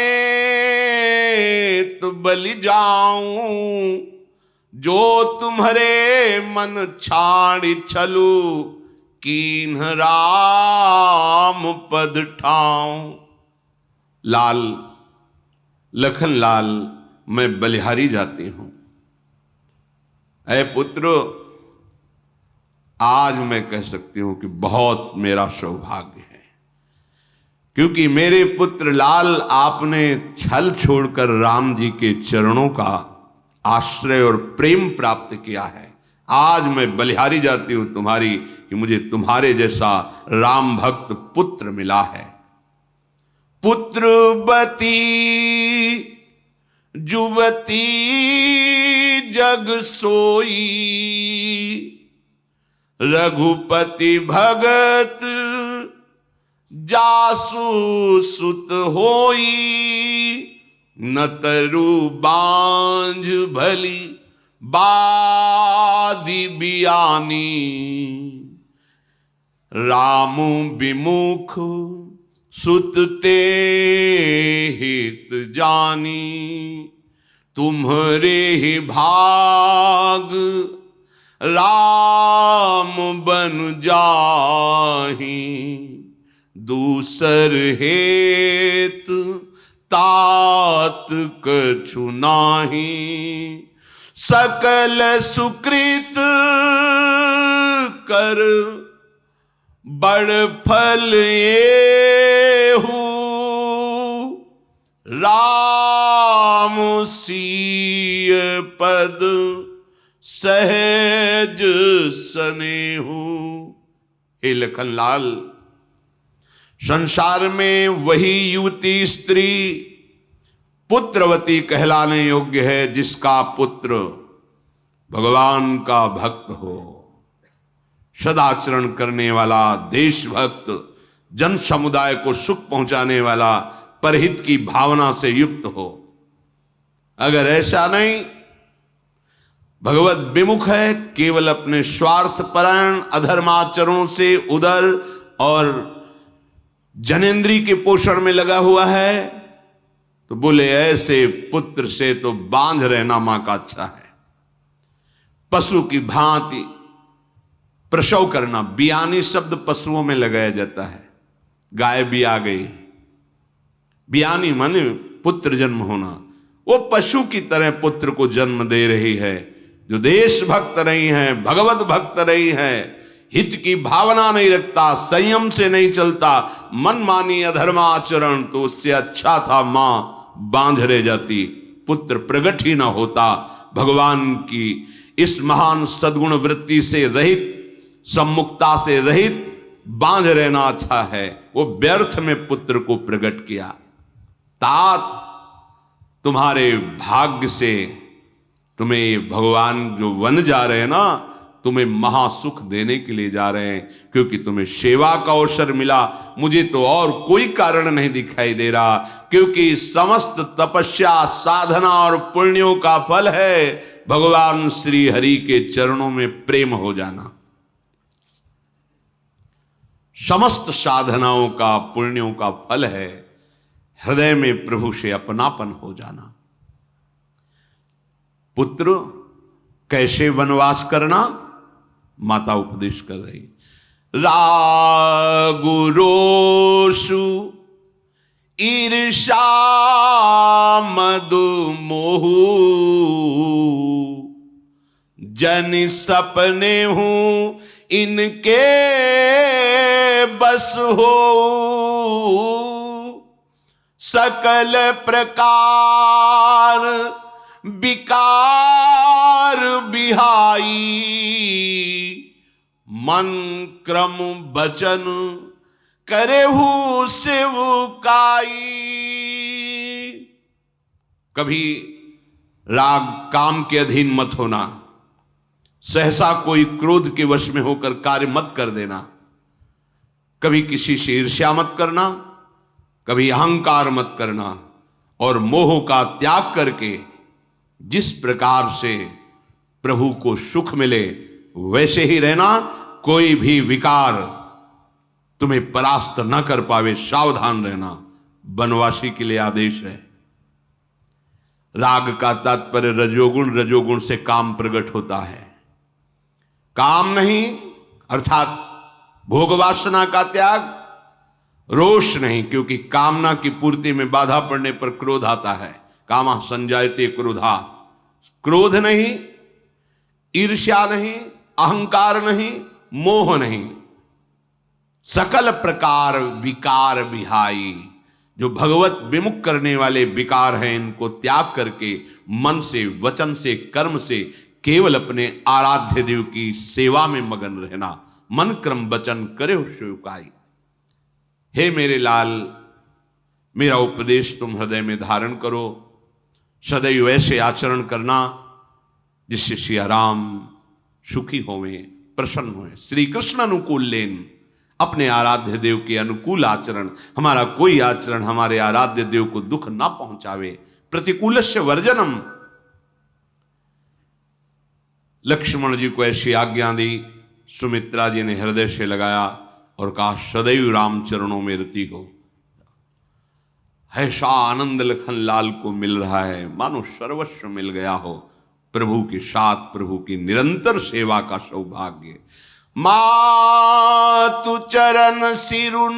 बलि जाऊं, जो तुम्हारे मन छाड़ी छलू कीन्ह राम पद ठाऊं। लाल, लखन लाल, मैं बलिहारी जाती हूं। ऐ पुत्र, आज मैं कह सकती हूं कि बहुत मेरा सौभाग्य है, क्योंकि मेरे पुत्र लाल आपने छल छोड़कर राम जी के चरणों का आश्रय और प्रेम प्राप्त किया है। आज मैं बलिहारी जाती हूं तुम्हारी कि मुझे तुम्हारे जैसा राम भक्त पुत्र मिला है। पुत्रवती जुवती जग सोई, रघुपति भगत जासु सुत होई, न तरु बांझ भली बादी बियानी, राम विमुख सुत ते हित जानी, तुम्हारे ही भाग राम बन जाही, दूसर हेत तात कछु नाही, सकल सुकृत कर बड़ फल येहू, राम सीय पद सहज सनेहू। हे लखन लाल, संसार में वही युवती स्त्री पुत्रवती कहलाने योग्य है जिसका पुत्र भगवान का भक्त हो, सदाचरण करने वाला, देशभक्त, जन समुदाय को सुख पहुंचाने वाला, परहित की भावना से युक्त हो। अगर ऐसा नहीं, भगवत विमुख है, केवल अपने स्वार्थ परायण अधर्माचरणों से उदर और जनेन्द्री के पोषण में लगा हुआ है, तो बोले ऐसे पुत्र से तो बांझ रहना मां का अच्छा है। पशु की भांति प्रसव करना, बियानी शब्द पशुओं में लगाया जाता है। गाय भी आ गई, बियानी माने पुत्र जन्म होना, वो पशु की तरह पुत्र को जन्म दे रही है। जो देशभक्त रही है, भगवत भक्त रही है, हित की भावना नहीं रखता, संयम से नहीं चलता, मनमानी अधर्माचरण, तो उससे अच्छा था मां बांझ रह जाती, पुत्र प्रकट ही ना होता। भगवान की इस महान सद्गुण वृत्ति से रहित, सम्मुखता से रहित बांझ रहना अच्छा है। वो व्यर्थ में पुत्र को प्रकट किया। तात, तुम्हारे भाग्य से तुम्हें भगवान जो वन जा रहे हैं ना, तुम्हें महासुख देने के लिए जा रहे हैं, क्योंकि तुम्हें सेवा का अवसर मिला। मुझे तो और कोई कारण नहीं दिखाई दे रहा, क्योंकि समस्त तपस्या, साधना और पुण्यों का फल है भगवान श्री हरि के चरणों में प्रेम हो जाना। समस्त साधनाओं का, पुण्यों का फल है हृदय में प्रभु से अपनापन हो जाना। पुत्र कैसे वनवास करना, माता उपदेश कर रही। रागु रोषु ईर्षा मधु मोहु, जन सपने हूं इनके बस हो, सकल प्रकार विकार बिहाई, मन क्रम बचन करेहु सेवकाई। कभी राग काम के अधीन मत होना, सहसा कोई क्रोध के वश में होकर कार्य मत कर देना, कभी किसी से ईर्ष्या मत करना, कभी अहंकार मत करना, और मोह का त्याग करके जिस प्रकार से प्रभु को सुख मिले वैसे ही रहना। कोई भी विकार तुम्हें परास्त न कर पावे, सावधान रहना, वनवासी के लिए आदेश है। राग का तात्पर्य रजोगुण, रजोगुण से काम प्रकट होता है। काम नहीं अर्थात भोग वासना का त्याग, रोष नहीं, क्योंकि कामना की पूर्ति में बाधा पड़ने पर क्रोध आता है। कामा संजायते क्रोधा, क्रोध नहीं, ईर्ष्या नहीं, अहंकार नहीं, मोह नहीं, सकल प्रकार विकार बिहाई। जो भगवत विमुख करने वाले विकार हैं, इनको त्याग करके मन से, वचन से, कर्म से केवल अपने आराध्य देव की सेवा में मगन रहना। मन क्रम वचन करे सेवकाई। हे मेरे लाल, मेरा उपदेश तुम हृदय में धारण करो, सदैव ऐसे आचरण करना जिससे सिया राम सुखी होवें, प्रसन्न होवें। श्री कृष्ण अनुकूल लेन, अपने आराध्य देव के अनुकूल आचरण, हमारा कोई आचरण हमारे आराध्य देव को दुख ना पहुंचावे। प्रतिकूलस्य वर्जनम। लक्ष्मण जी को ऐसी आज्ञा दी, सुमित्रा जी ने हृदय से लगाया और कहा सदैव राम चरणों में रति हो। ऐसा आनंद लखन लाल को मिल रहा है मानो सर्वस्व मिल गया हो। प्रभु के साथ प्रभु की निरंतर सेवा का सौभाग्य। मातु चरण सिरुनाई,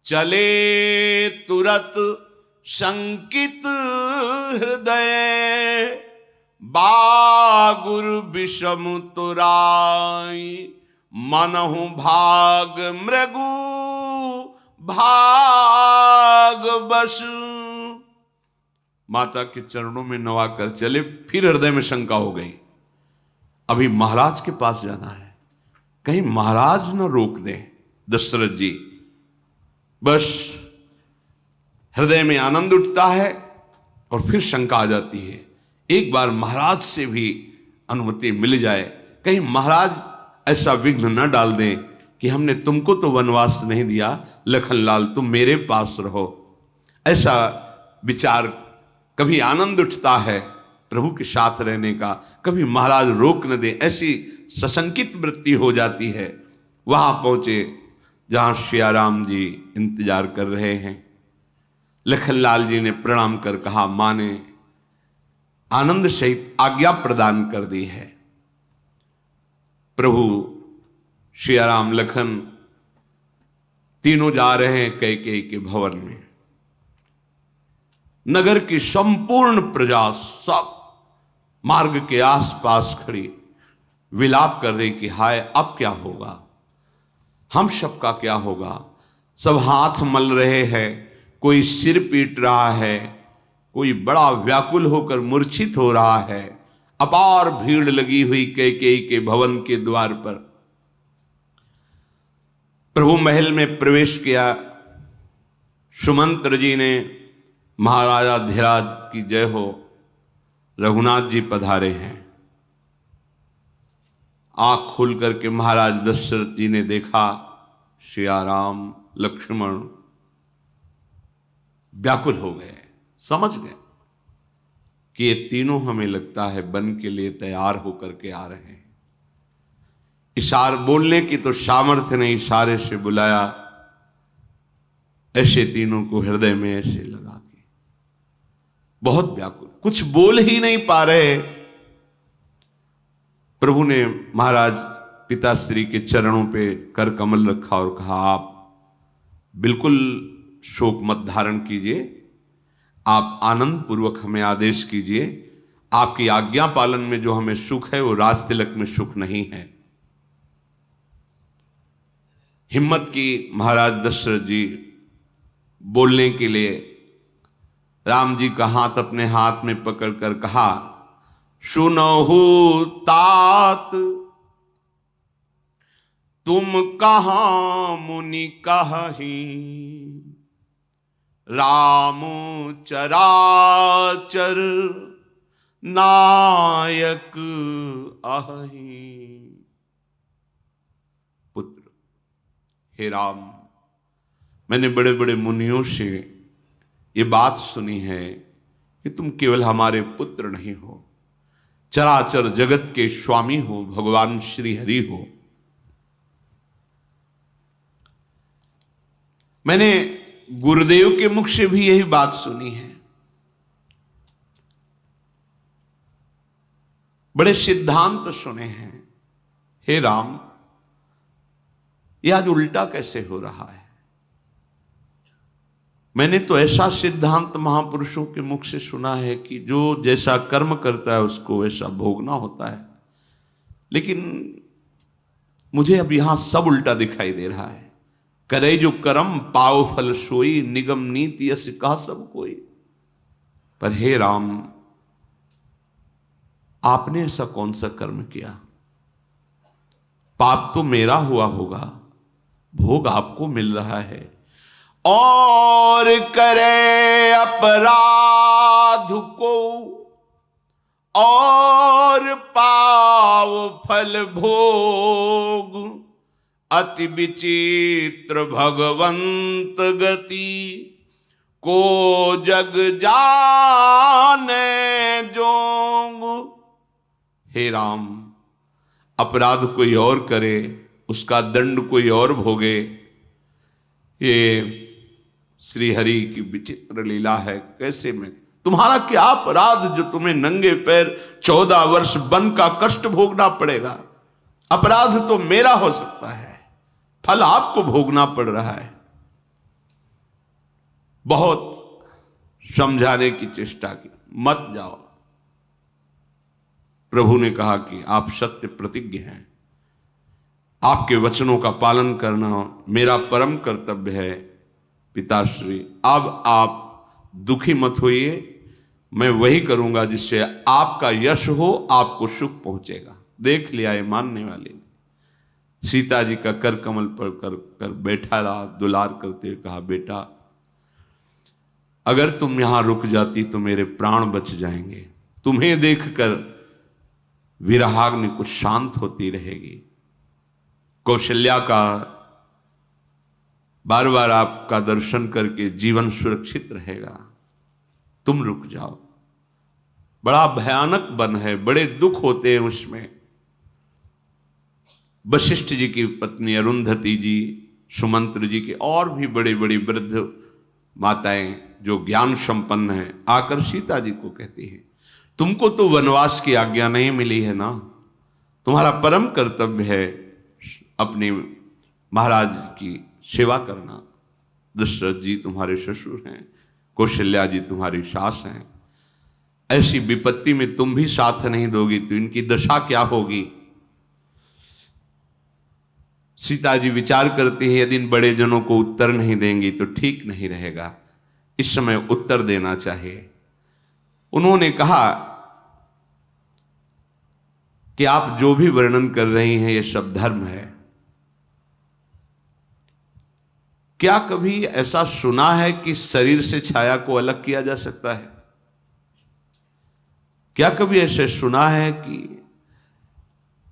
चले तुरत संकित हृदय, बागुर विषम तुराई, मनहु भाग मृगु भाग बस। माता के चरणों में नवाकर चले, फिर हृदय में शंका हो गई, अभी महाराज के पास जाना है, कहीं महाराज न रोक दें दशरथ जी। बस हृदय में आनंद उठता है और फिर शंका आ जाती है, एक बार महाराज से भी अनुमति मिल जाए, कहीं महाराज ऐसा विघ्न न डाल दें कि हमने तुमको तो वनवास नहीं दिया, लखनलाल तुम मेरे पास रहो। ऐसा विचार, कभी आनंद उठता है प्रभु के साथ रहने का, कभी महाराज रोक न दे, ऐसी सशंकित वृत्ति हो जाती है। वहां पहुंचे जहां सिया राम जी इंतजार कर रहे हैं। लखनलाल जी ने प्रणाम कर कहा, मां ने आनंद सहित आज्ञा प्रदान कर दी है। प्रभु सिया राम लखन तीनों जा रहे हैं कैकेयी के भवन में। नगर की संपूर्ण प्रजा सब मार्ग के आसपास खड़ी विलाप कर रही कि हाय अब क्या होगा, हम सबका क्या होगा। सब हाथ मल रहे हैं, कोई सिर पीट रहा है, कोई बड़ा व्याकुल होकर मूर्छित हो रहा है। अपार भीड़ लगी हुई कैकेयी के भवन के द्वार पर। प्रभु महल में प्रवेश किया। सुमंत्र जी ने महाराजा धीराज की जय हो, रघुनाथ जी पधारे हैं। आंख खोल करके महाराज दशरथ जी ने देखा, सिया राम लक्ष्मण व्याकुल हो गए, समझ गए कि ये तीनों हमें लगता है वन के लिए तैयार होकर के आ रहे हैं। इशार बोलने की तो सामर्थ्य नहीं, इशारे से बुलाया। ऐसे तीनों को हृदय में ऐसे लगा के बहुत व्याकुल, कुछ बोल ही नहीं पा रहे। प्रभु ने महाराज पिताश्री के चरणों पे कर कमल रखा और कहा, आप बिल्कुल शोक मत धारण कीजिए, आप आनंद पूर्वक हमें आदेश कीजिए। आपकी आज्ञा पालन में जो हमें सुख है वो राज तिलक में सुख नहीं है। हिम्मत की महाराज दशरथ जी बोलने के लिए राम जी का हाथ अपने हाथ में पकड़कर कहा, सुनहु तात तुम कहाँ मुनि कहीं, राम चराचर नायक अहि। पुत्र, हे राम, मैंने बड़े बड़े मुनियों से ये बात सुनी है कि तुम केवल हमारे पुत्र नहीं हो, चराचर जगत के स्वामी हो, भगवान श्री हरि हो। मैंने गुरुदेव के मुख से भी यही बात सुनी है। बड़े सिद्धांत सुने हैं। हे राम, यह आज उल्टा कैसे हो रहा है? मैंने तो ऐसा सिद्धांत महापुरुषों के मुख से सुना है कि जो जैसा कर्म करता है उसको वैसा भोगना होता है, लेकिन मुझे अब यहां सब उल्टा दिखाई दे रहा है। करे जो कर्म पाओ फल सोई, निगम नीति यस कहा सब कोई। पर हे राम, आपने ऐसा कौन सा कर्म किया? पाप तो मेरा हुआ होगा, भोग आपको मिल रहा है। और करे अपराध को और पाओ फल भोग, अति विचित्र भगवंत गति, को जग जाने जोग। हे राम, अपराध कोई और करे, उसका दंड कोई और भोगे, ये श्री हरि की विचित्र लीला है। कैसे में तुम्हारा क्या अपराध जो तुम्हें नंगे पैर 14 वर्ष वन का कष्ट भोगना पड़ेगा? अपराध तो मेरा हो सकता है, फल आपको भोगना पड़ रहा है। बहुत समझाने की चेष्टा की, मत जाओ। प्रभु ने कहा कि आप सत्य प्रतिज्ञ हैं, आपके वचनों का पालन करना मेरा परम कर्तव्य है। पिताश्री, अब आप दुखी मत होइए, मैं वही करूंगा जिससे आपका यश हो, आपको सुख पहुंचेगा। देख लिया है मानने वाले। सीता जी का कर कमल पर कर बैठा रहा, दुलार करते हुए कहा, बेटा अगर तुम यहां रुक जाती तो मेरे प्राण बच जाएंगे। तुम्हें देखकर विरहाग्नि कुछ शांत होती रहेगी। कौशल्या का बार बार आपका दर्शन करके जीवन सुरक्षित रहेगा। तुम रुक जाओ। बड़ा भयानक वन है, बड़े दुख होते हैं उसमें। वशिष्ठ जी की पत्नी अरुंधति जी, सुमंत्र जी के और भी बड़ी बड़ी वृद्ध माताएं जो ज्ञान संपन्न हैं, आकर सीता जी को कहती हैं, तुमको तो वनवास की आज्ञा नहीं मिली है ना, तुम्हारा परम कर्तव्य है अपने महाराज की सेवा करना। दशरथ जी तुम्हारे ससुर हैं, कौशल्या जी तुम्हारी सास हैं। ऐसी विपत्ति में तुम भी साथ नहीं दोगी तो इनकी दशा क्या होगी? सीता जी विचार करती है, यदि इन बड़े जनों को उत्तर नहीं देंगी तो ठीक नहीं रहेगा, इस समय उत्तर देना चाहिए। उन्होंने कहा कि आप जो भी वर्णन कर रही हैं ये सब धर्म है। क्या कभी ऐसा सुना है कि शरीर से छाया को अलग किया जा सकता है? क्या कभी ऐसे सुना है कि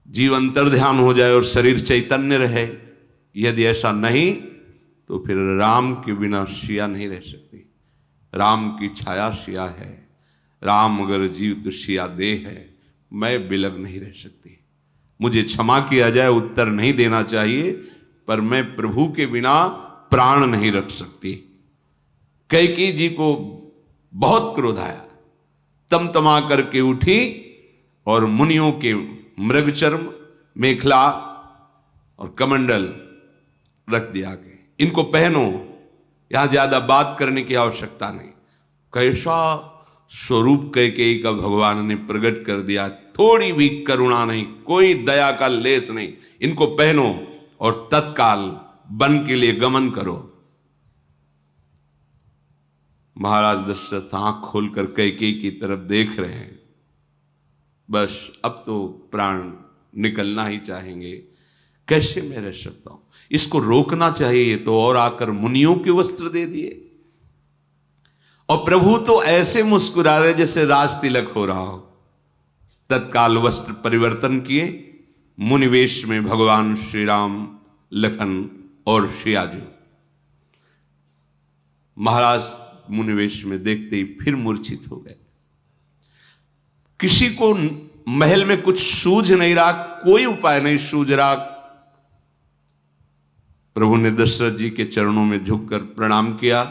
जीव अंतर ध्यान हो जाए और शरीर चैतन्य रहे? यदि ऐसा नहीं तो फिर राम के बिना सिया नहीं रह सकती। राम की छाया सिया है। राम अगर जीव तो सिया देह है। मैं बिलग नहीं रह सकती। मुझे क्षमा किया जाए, उत्तर नहीं देना चाहिए, पर मैं प्रभु के बिना प्राण नहीं रख सकती। कैकेयी जी को बहुत क्रोध आया, तमतमा करके उठी और मुनियों के मृगचर्म, मेखला और कमंडल रख दिया कि इनको पहनो, यहां ज्यादा बात करने की आवश्यकता नहीं। कैसा स्वरूप कैकेयी का भगवान ने प्रकट कर दिया, थोड़ी भी करुणा नहीं, कोई दया का लेस नहीं। इनको पहनो और तत्काल वन के लिए गमन करो। महाराज दशरथ आंख खोलकर कैकेयी की तरफ देख रहे हैं। बस अब तो प्राण निकलना ही चाहेंगे, कैसे मैं रह सकता हूं, इसको रोकना चाहिए। तो और आकर मुनियों के वस्त्र दे दिए, और प्रभु तो ऐसे मुस्कुरा रहे जैसे राज तिलक हो रहा हो। तत्काल वस्त्र परिवर्तन किए, मुनिवेश में भगवान श्री राम, लखन और सियाजी। महाराज मुनिवेश में देखते ही फिर मूर्छित हो गए। किसी को महल में कुछ सूझ नहीं रहा, कोई उपाय नहीं सूझ रहा। प्रभु ने दशरथ जी के चरणों में झुककर प्रणाम किया,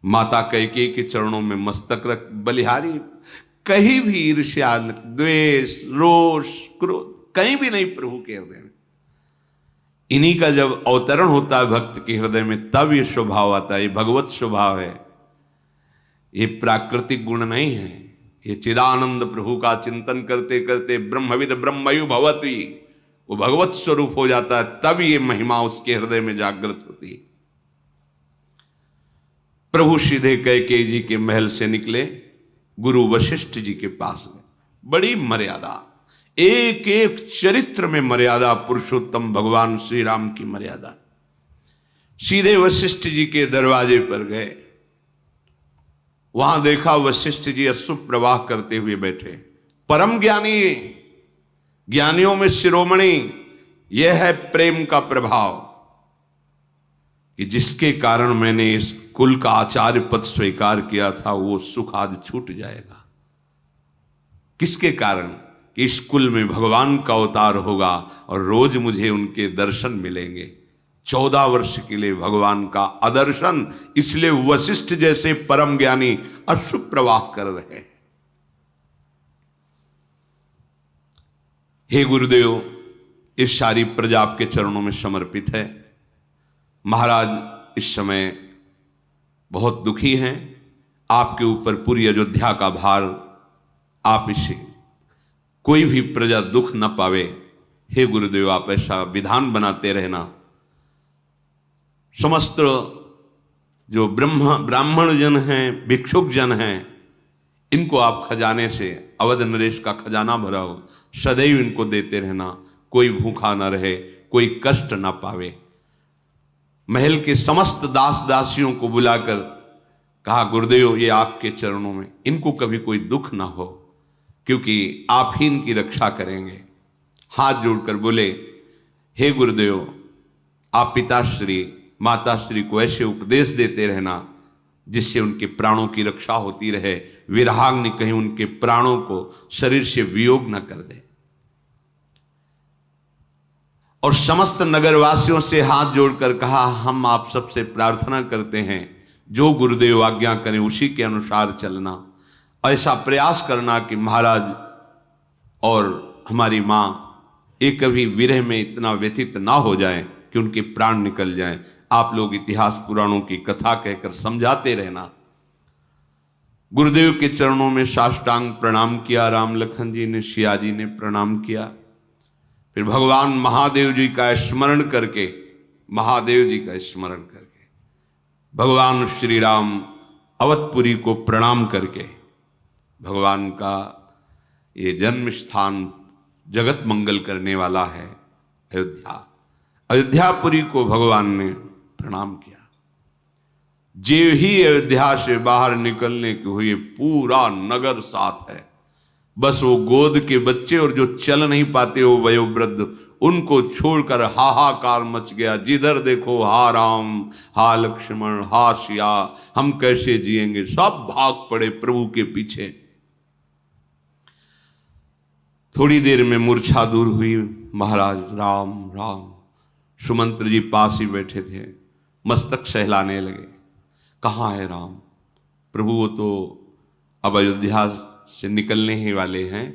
माता कैकेयी के चरणों में मस्तक रख बलिहारी। कहीं भी ईर्ष्या, द्वेष, रोष, क्रोध कहीं भी नहीं प्रभु के हृदय में। इन्हीं का जब अवतरण होता है भक्त के हृदय में, तब ये स्वभाव आता है। ये भगवत स्वभाव है, ये प्राकृतिक गुण नहीं है। ये चिदानंद प्रभु का चिंतन करते करते ब्रह्मविद ब्रह्मयु भवति, वो भगवत स्वरूप हो जाता है। तब ये महिमा उसके हृदय में जागृत होती है। प्रभु सीधे कैकेयी जी के महल से निकले, गुरु वशिष्ठ जी के पास गए। बड़ी मर्यादा, एक एक चरित्र में मर्यादा, पुरुषोत्तम भगवान श्री राम की मर्यादा। सीधे वशिष्ठ जी के दरवाजे पर गए, वहां देखा वशिष्ठ जी अश्रु प्रवाह करते हुए बैठे। परम ज्ञानी, ज्ञानियों में शिरोमणि, यह है प्रेम का प्रभाव कि जिसके कारण मैंने इस कुल का आचार्य पद स्वीकार किया था, वो सुख आज छूट जाएगा। किसके कारण? कि इस कुल में भगवान का अवतार होगा और रोज मुझे उनके दर्शन मिलेंगे। 14 वर्ष के लिए भगवान का अदर्शन, इसलिए वशिष्ठ जैसे परम ज्ञानी अश्रु प्रवाह कर रहे हैं। हे गुरुदेव, इस सारी प्रजा आपके चरणों में समर्पित है। महाराज इस समय बहुत दुखी हैं, आपके ऊपर पूरी अयोध्या का भार, आप इसे कोई भी प्रजा दुख न पावे। हे गुरुदेव, आप ऐसा विधान बनाते रहना। समस्त जो ब्राह्मण जन हैं, भिक्षुक जन हैं, इनको आप खजाने से, अवध नरेश का खजाना भरा हो, सदैव इनको देते रहना। कोई भूखा ना रहे, कोई कष्ट ना पावे। महल के समस्त दास दासियों को बुलाकर कहा, गुरुदेव ये आपके चरणों में, इनको कभी कोई दुख ना हो, क्योंकि आप ही इनकी रक्षा करेंगे। हाथ जोड़कर बोले, हे गुरुदेव, आप पिताश्री माताश्री को ऐसे उपदेश देते रहना जिससे उनके प्राणों की रक्षा होती रहे, विरहाग्नि कहीं उनके प्राणों को शरीर से वियोग न कर दे। और समस्त नगरवासियों से हाथ जोड़कर कहा, हम आप सबसे प्रार्थना करते हैं, जो गुरुदेव आज्ञा करें उसी के अनुसार चलना। ऐसा प्रयास करना कि महाराज और हमारी मां एक कभी विरह में इतना व्यथित ना हो जाए कि उनके प्राण निकल जाएं। आप लोग इतिहास पुराणों की कथा कहकर समझाते रहना। गुरुदेव के चरणों में साष्टांग प्रणाम किया। राम लखन जी ने, सियाजी ने प्रणाम किया। फिर भगवान महादेव जी का स्मरण करके, महादेव जी का स्मरण करके, भगवान श्री राम अवधपुरी को प्रणाम करके, भगवान का ये जन्म स्थान जगत मंगल करने वाला है अयोध्या, अयोध्यापुरी को भगवान ने प्रणाम किया। जे ही अयोध्या से बाहर निकलने के हुए, पूरा नगर साथ है। बस वो गोद के बच्चे और जो चल नहीं पाते वो वयोवृद्ध, उनको छोड़कर हाहाकार मच गया। जिधर देखो हा राम, हा लक्ष्मण, हा सिया, हम कैसे जिएंगे। सब भाग पड़े प्रभु के पीछे। थोड़ी देर में मूर्छा दूर हुई। महाराज राम राम, सुमंत्र जी पास ही बैठे थे, मस्तक सहलाने लगे। कहाँ है राम? प्रभु वो तो अब अयोध्या से निकलने ही वाले हैं,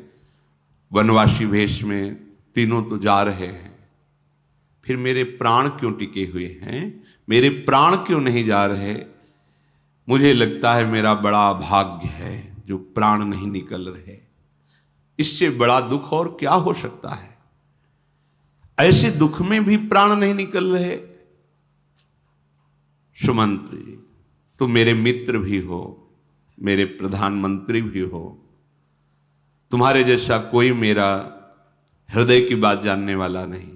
वनवासी वेश में तीनों तो जा रहे हैं। फिर मेरे प्राण क्यों टिके हुए हैं? मेरे प्राण क्यों नहीं जा रहे? मुझे लगता है मेरा बड़ा भाग्य है जो प्राण नहीं निकल रहे। इससे बड़ा दुख और क्या हो सकता है? ऐसे दुख में भी प्राण नहीं निकल रहे। सुमंत्र जी तुम मेरे मित्र भी हो, मेरे प्रधानमंत्री भी हो, तुम्हारे जैसा कोई मेरा हृदय की बात जानने वाला नहीं।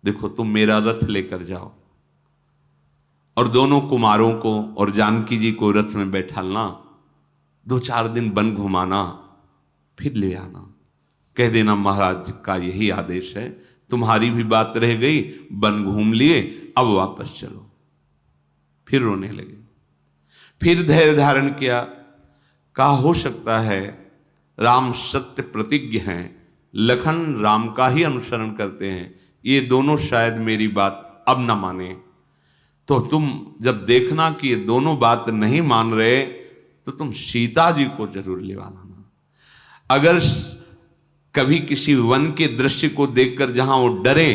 देखो तुम मेरा रथ लेकर जाओ और दोनों कुमारों को और जानकी जी को रथ में बैठालना, 2-4 दिन वन घुमाना, फिर ले आना। कह देना महाराज का यही आदेश है, तुम्हारी भी बात रह गई, वन घूम लिए, अब वापस चलो। फिर रोने लगे। फिर धैर्य धारण किया। कहा हो सकता है राम सत्य प्रतिज्ञ हैं, लखन राम का ही अनुसरण करते हैं, ये दोनों शायद मेरी बात अब ना माने, तो तुम जब देखना कि ये दोनों बात नहीं मान रहे तो तुम सीता जी को जरूर ले आना। अगर कभी किसी वन के दृश्य को देखकर जहां वो डरे,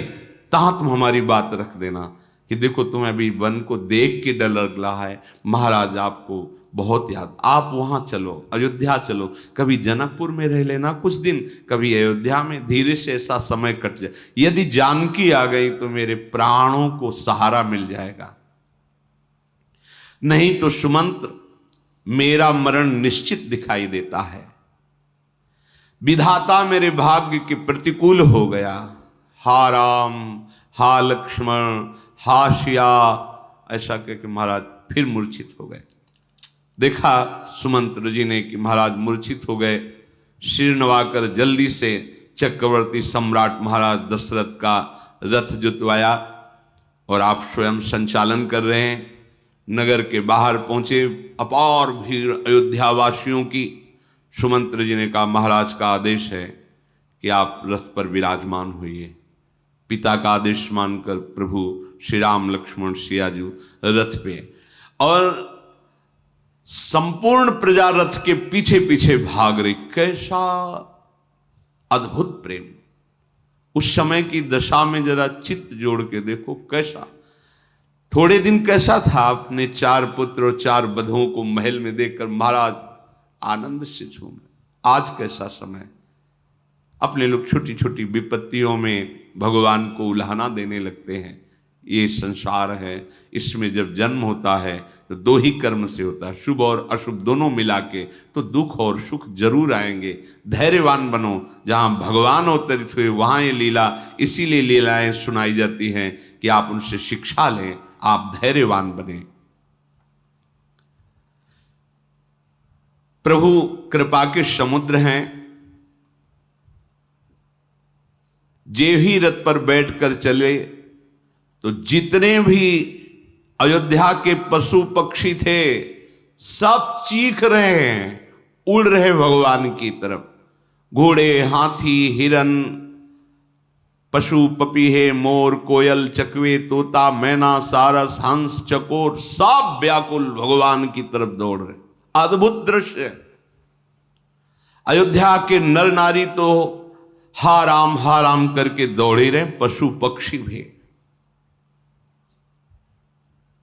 तहां तुम हमारी बात रख देना कि देखो तुम्हें अभी वन को देख के डर लग रहा है, महाराज आपको बहुत याद, आप वहां चलो, अयोध्या चलो, कभी जनकपुर में रह लेना कुछ दिन, कभी अयोध्या में, धीरे से ऐसा समय कट जाए। यदि जानकी आ गई तो मेरे प्राणों को सहारा मिल जाएगा, नहीं तो सुमंत्र मेरा मरण निश्चित दिखाई देता है। विधाता मेरे भाग्य के प्रतिकूल हो गया। हा राम, हा लक्ष्मण, हा सिया, ऐसा कह के महाराज फिर मूर्छित हो गए। देखा सुमंत्र जी ने कि महाराज मूर्छित हो गए, सिर नवाकर जल्दी से चक्रवर्ती सम्राट महाराज दशरथ का रथ जुतवाया और आप स्वयं संचालन कर रहे हैं। नगर के बाहर पहुंचे, अपार भीड़ अयोध्यावासियों की। सुमंत्र जी ने कहा महाराज का आदेश है कि आप रथ पर विराजमान होइए। पिता का आदेश मानकर प्रभु श्री राम लक्ष्मण सिया जी रथ पे, और संपूर्ण प्रजा रथ के पीछे पीछे भाग रही। कैसा अद्भुत प्रेम! उस समय की दशा में जरा चित्त जोड़ के देखो कैसा। थोड़े दिन कैसा था, अपने 4 पुत्र और 4 बधुओं को महल में देखकर महाराज आनंद से झूम रहे। आज कैसा समय, अपने लोग छोटी छोटी विपत्तियों में भगवान को उल्हाना देने लगते हैं। ये संसार है, इसमें जब जन्म होता है तो 2 ही कर्म से होता है, शुभ और अशुभ दोनों मिला के, तो दुख और सुख जरूर आएंगे। धैर्यवान बनो, जहां भगवान अवतरित हुए वहां ये लीला, इसीलिए लीलाएं सुनाई जाती हैं कि आप उनसे शिक्षा लें, आप धैर्यवान बने। प्रभु कृपा के समुद्र हैं। जे ही रथ पर बैठकर चले तो जितने भी अयोध्या के पशु पक्षी थे सब चीख रहे हैं, उड़ रहे भगवान की तरफ। घोड़े, हाथी, हिरन, पशु, पपीहे, मोर, कोयल, चकवे, तोता, मैना, सारस, हंस, चकोर, सब व्याकुल भगवान की तरफ दौड़ रहे। अद्भुत दृश्य। अयोध्या के नर नारी तो हा राम करके दौड़ ही रहे, पशु पक्षी भी।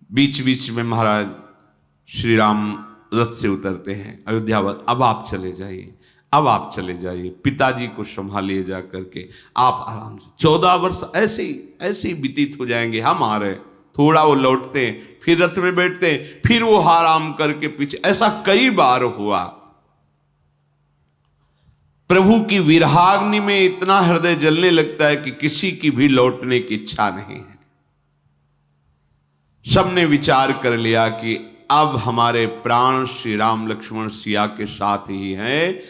बीच बीच में महाराज श्री राम रथ से उतरते हैं। अयोध्यावासी, अब आप चले जाइए, अब आप चले जाइए, पिताजी को संभालिए जा करके, आप आराम से। 14 वर्ष ऐसे ही व्यतीत हो जाएंगे। हम आ रहे, थोड़ा वो लौटते हैं, फिर रथ में बैठते हैं, फिर वो आराम करके पीछे। ऐसा कई बार हुआ। प्रभु की विरहाग्नि में इतना हृदय जलने लगता है कि किसी की भी लौटने की इच्छा नहीं है। सबने विचार कर लिया कि अब हमारे प्राण श्री राम लक्ष्मण सिया के साथ ही हैं,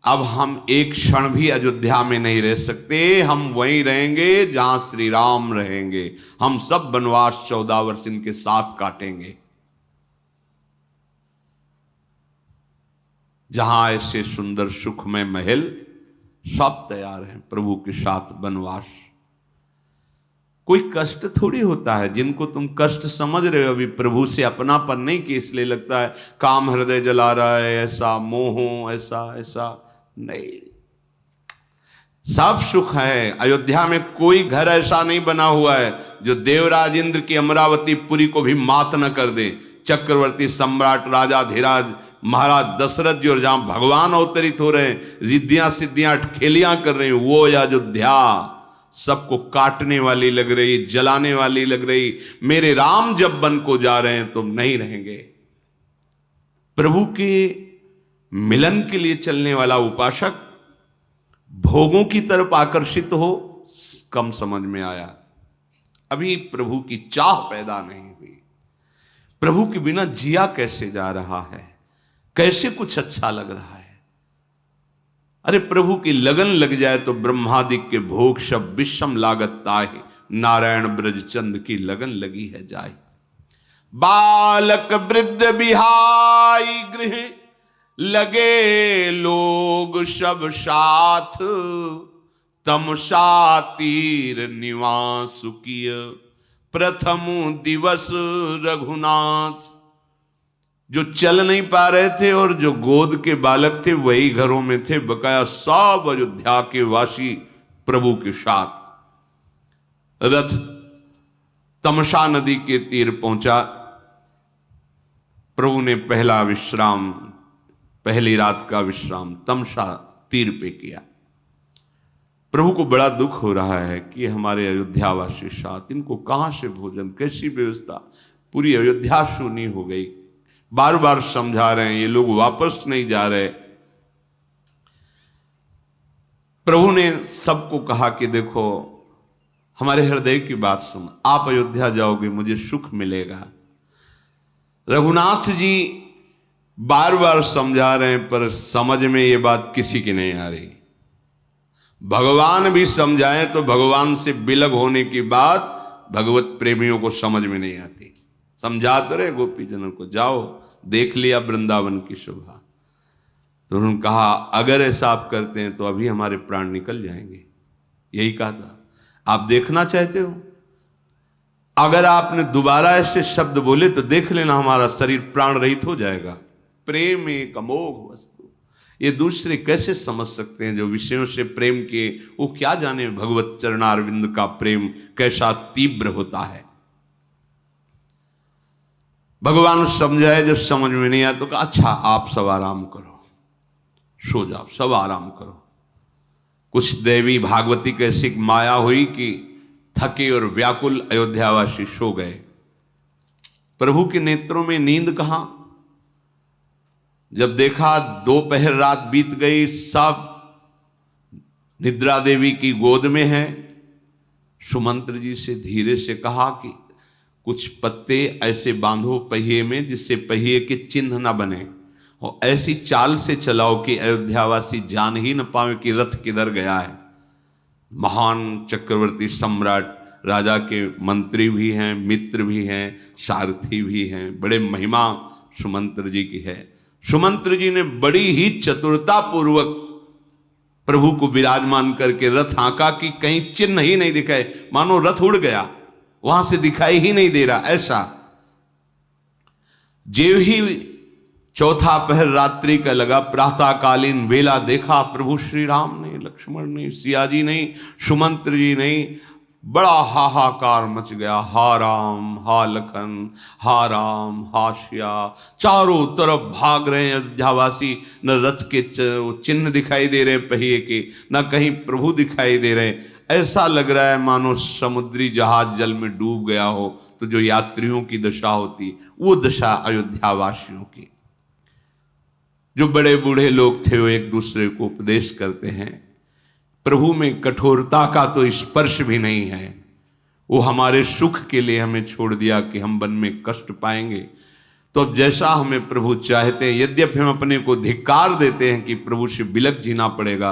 अब हम एक क्षण भी अयोध्या में नहीं रह सकते, हम वहीं रहेंगे जहां श्री राम रहेंगे। हम सब वनवास 14 वर्ष इनके साथ काटेंगे। जहां ऐसे सुंदर सुखमय महल, सब तैयार हैं प्रभु के साथ वनवास। कोई कष्ट थोड़ी होता है। जिनको तुम कष्ट समझ रहे हो अभी प्रभु से अपनापन नहीं, कि इसलिए लगता है काम हृदय जला रहा है, ऐसा मोह, ऐसा नहीं। सब सुख है। अयोध्या में कोई घर ऐसा नहीं बना हुआ है जो देवराज इंद्र की अमरावती पुरी को भी मात न कर दे। चक्रवर्ती सम्राट राजा धीराज महाराज दशरथ जी, और जहां भगवान अवतरित हो रहे हैं, रिद्धियां सिद्धियां ठेलियां कर रहे हैं, वो अयोध्या सबको काटने वाली लग रही, जलाने वाली लग रही। मेरे राम जब वन को जा रहे हैं तुम नहीं रहेंगे। प्रभु के मिलन के लिए चलने वाला उपासक भोगों की तरफ आकर्षित हो, कम समझ में आया। अभी प्रभु की चाह पैदा नहीं हुई। प्रभु के बिना जिया कैसे जा रहा है, कैसे कुछ अच्छा लग रहा है। अरे प्रभु की लगन लग जाए तो ब्रह्मादिक के भोग सब विषम लागत ताहि, नारायण ब्रज चंद की लगन लगी है जाए। बालक वृद्ध बिहाई गृह, लगे लोग सब साथ, तमसा तीर निवास किय, प्रथम दिवस रघुनाथ। जो चल नहीं पा रहे थे और जो गोद के बालक थे वही घरों में थे, बकाया सब अयोध्या के वासी प्रभु के साथ। रथ तमसा नदी के तीर पहुंचा। प्रभु ने पहला विश्राम, पहली रात का विश्राम तमसा तीर पे किया। प्रभु को बड़ा दुख हो रहा है कि हमारे अयोध्यावासी साथ, इनको कहां से भोजन, कैसी व्यवस्था। पूरी अयोध्या शून्य हो गई। बार बार समझा रहे हैं, ये लोग वापस नहीं जा रहे। प्रभु ने सबको कहा कि देखो हमारे हृदय की बात सुन, आप अयोध्या जाओगे मुझे सुख मिलेगा। रघुनाथ जी बार बार समझा रहे हैं पर समझ में ये बात किसी की नहीं आ रही। भगवान भी समझाएं तो भगवान से विलग होने की बात भगवत प्रेमियों को समझ में नहीं आती। समझाते रहे गोपीजनों को, जाओ देख लिया वृंदावन की शोभा। तो उन्होंने कहा अगर ऐसा आप करते हैं तो अभी हमारे प्राण निकल जाएंगे। यही कहा था, आप देखना चाहते हो, अगर आपने दोबारा ऐसे शब्द बोले तो देख लेना हमारा शरीर प्राण रहित हो जाएगा। प्रेम एक अमोघ वस्तु, ये दूसरे कैसे समझ सकते हैं जो विषयों से प्रेम के, वो क्या जाने भगवत चरणारविंद का प्रेम कैसा तीव्र होता है। भगवान समझाए, जब समझ में नहीं आया तो कहा अच्छा आप सब आराम करो, सो जाओ, सब आराम करो। कुछ देवी भागवती की ऐसी माया हुई कि थके और व्याकुल अयोध्यावासी सो गए। प्रभु के नेत्रों में नींद कहां। जब देखा दोपहर रात बीत गई, सब निद्रा देवी की गोद में है। सुमंत्र जी से धीरे से कहा कि कुछ पत्ते ऐसे बांधो पहिए में जिससे पहिए के चिन्ह ना बने, और ऐसी चाल से चलाओ कि अयोध्यावासी जान ही न पावे कि रथ किधर गया है। महान चक्रवर्ती सम्राट राजा के मंत्री भी हैं, मित्र भी हैं, सारथी भी हैं, बड़े महिमा सुमंत्र जी की है। सुमंत्र जी ने बड़ी ही चतुरता पूर्वक प्रभु को विराजमान करके रथ आंका कि कहीं चिन्ह ही नहीं दिखाए, मानो रथ उड़ गया, वहां से दिखाई ही नहीं दे रहा। ऐसा जेव ही चौथा पहर रात्रि का लगा, प्रातःकालीन वेला देखा प्रभु श्री राम नहीं, लक्ष्मण नहीं, सिया जी नहीं, सुमंत्र जी नहीं। बड़ा हाहाकार मच गया। हा राम हा लखन, हा राम हा श्या, चारों तरफ भाग रहे हैं अयोध्यावासी। न रथ के चिन्ह दिखाई दे रहे पहिए के, न कहीं प्रभु दिखाई दे रहे। ऐसा लग रहा है मानो समुद्री जहाज जल में डूब गया हो तो जो यात्रियों की दशा होती, वो दशा अयोध्यावासियों की। जो बड़े बूढ़े लोग थे वो एक दूसरे को उपदेश करते हैं, प्रभु में कठोरता का तो स्पर्श भी नहीं है। वो हमारे सुख के लिए हमें छोड़ दिया कि हम वन में कष्ट पाएंगे। तो अब जैसा हमें प्रभु चाहते हैं, यद्यपि हम अपने को धिक्कार देते हैं कि प्रभु से बिलक जीना पड़ेगा,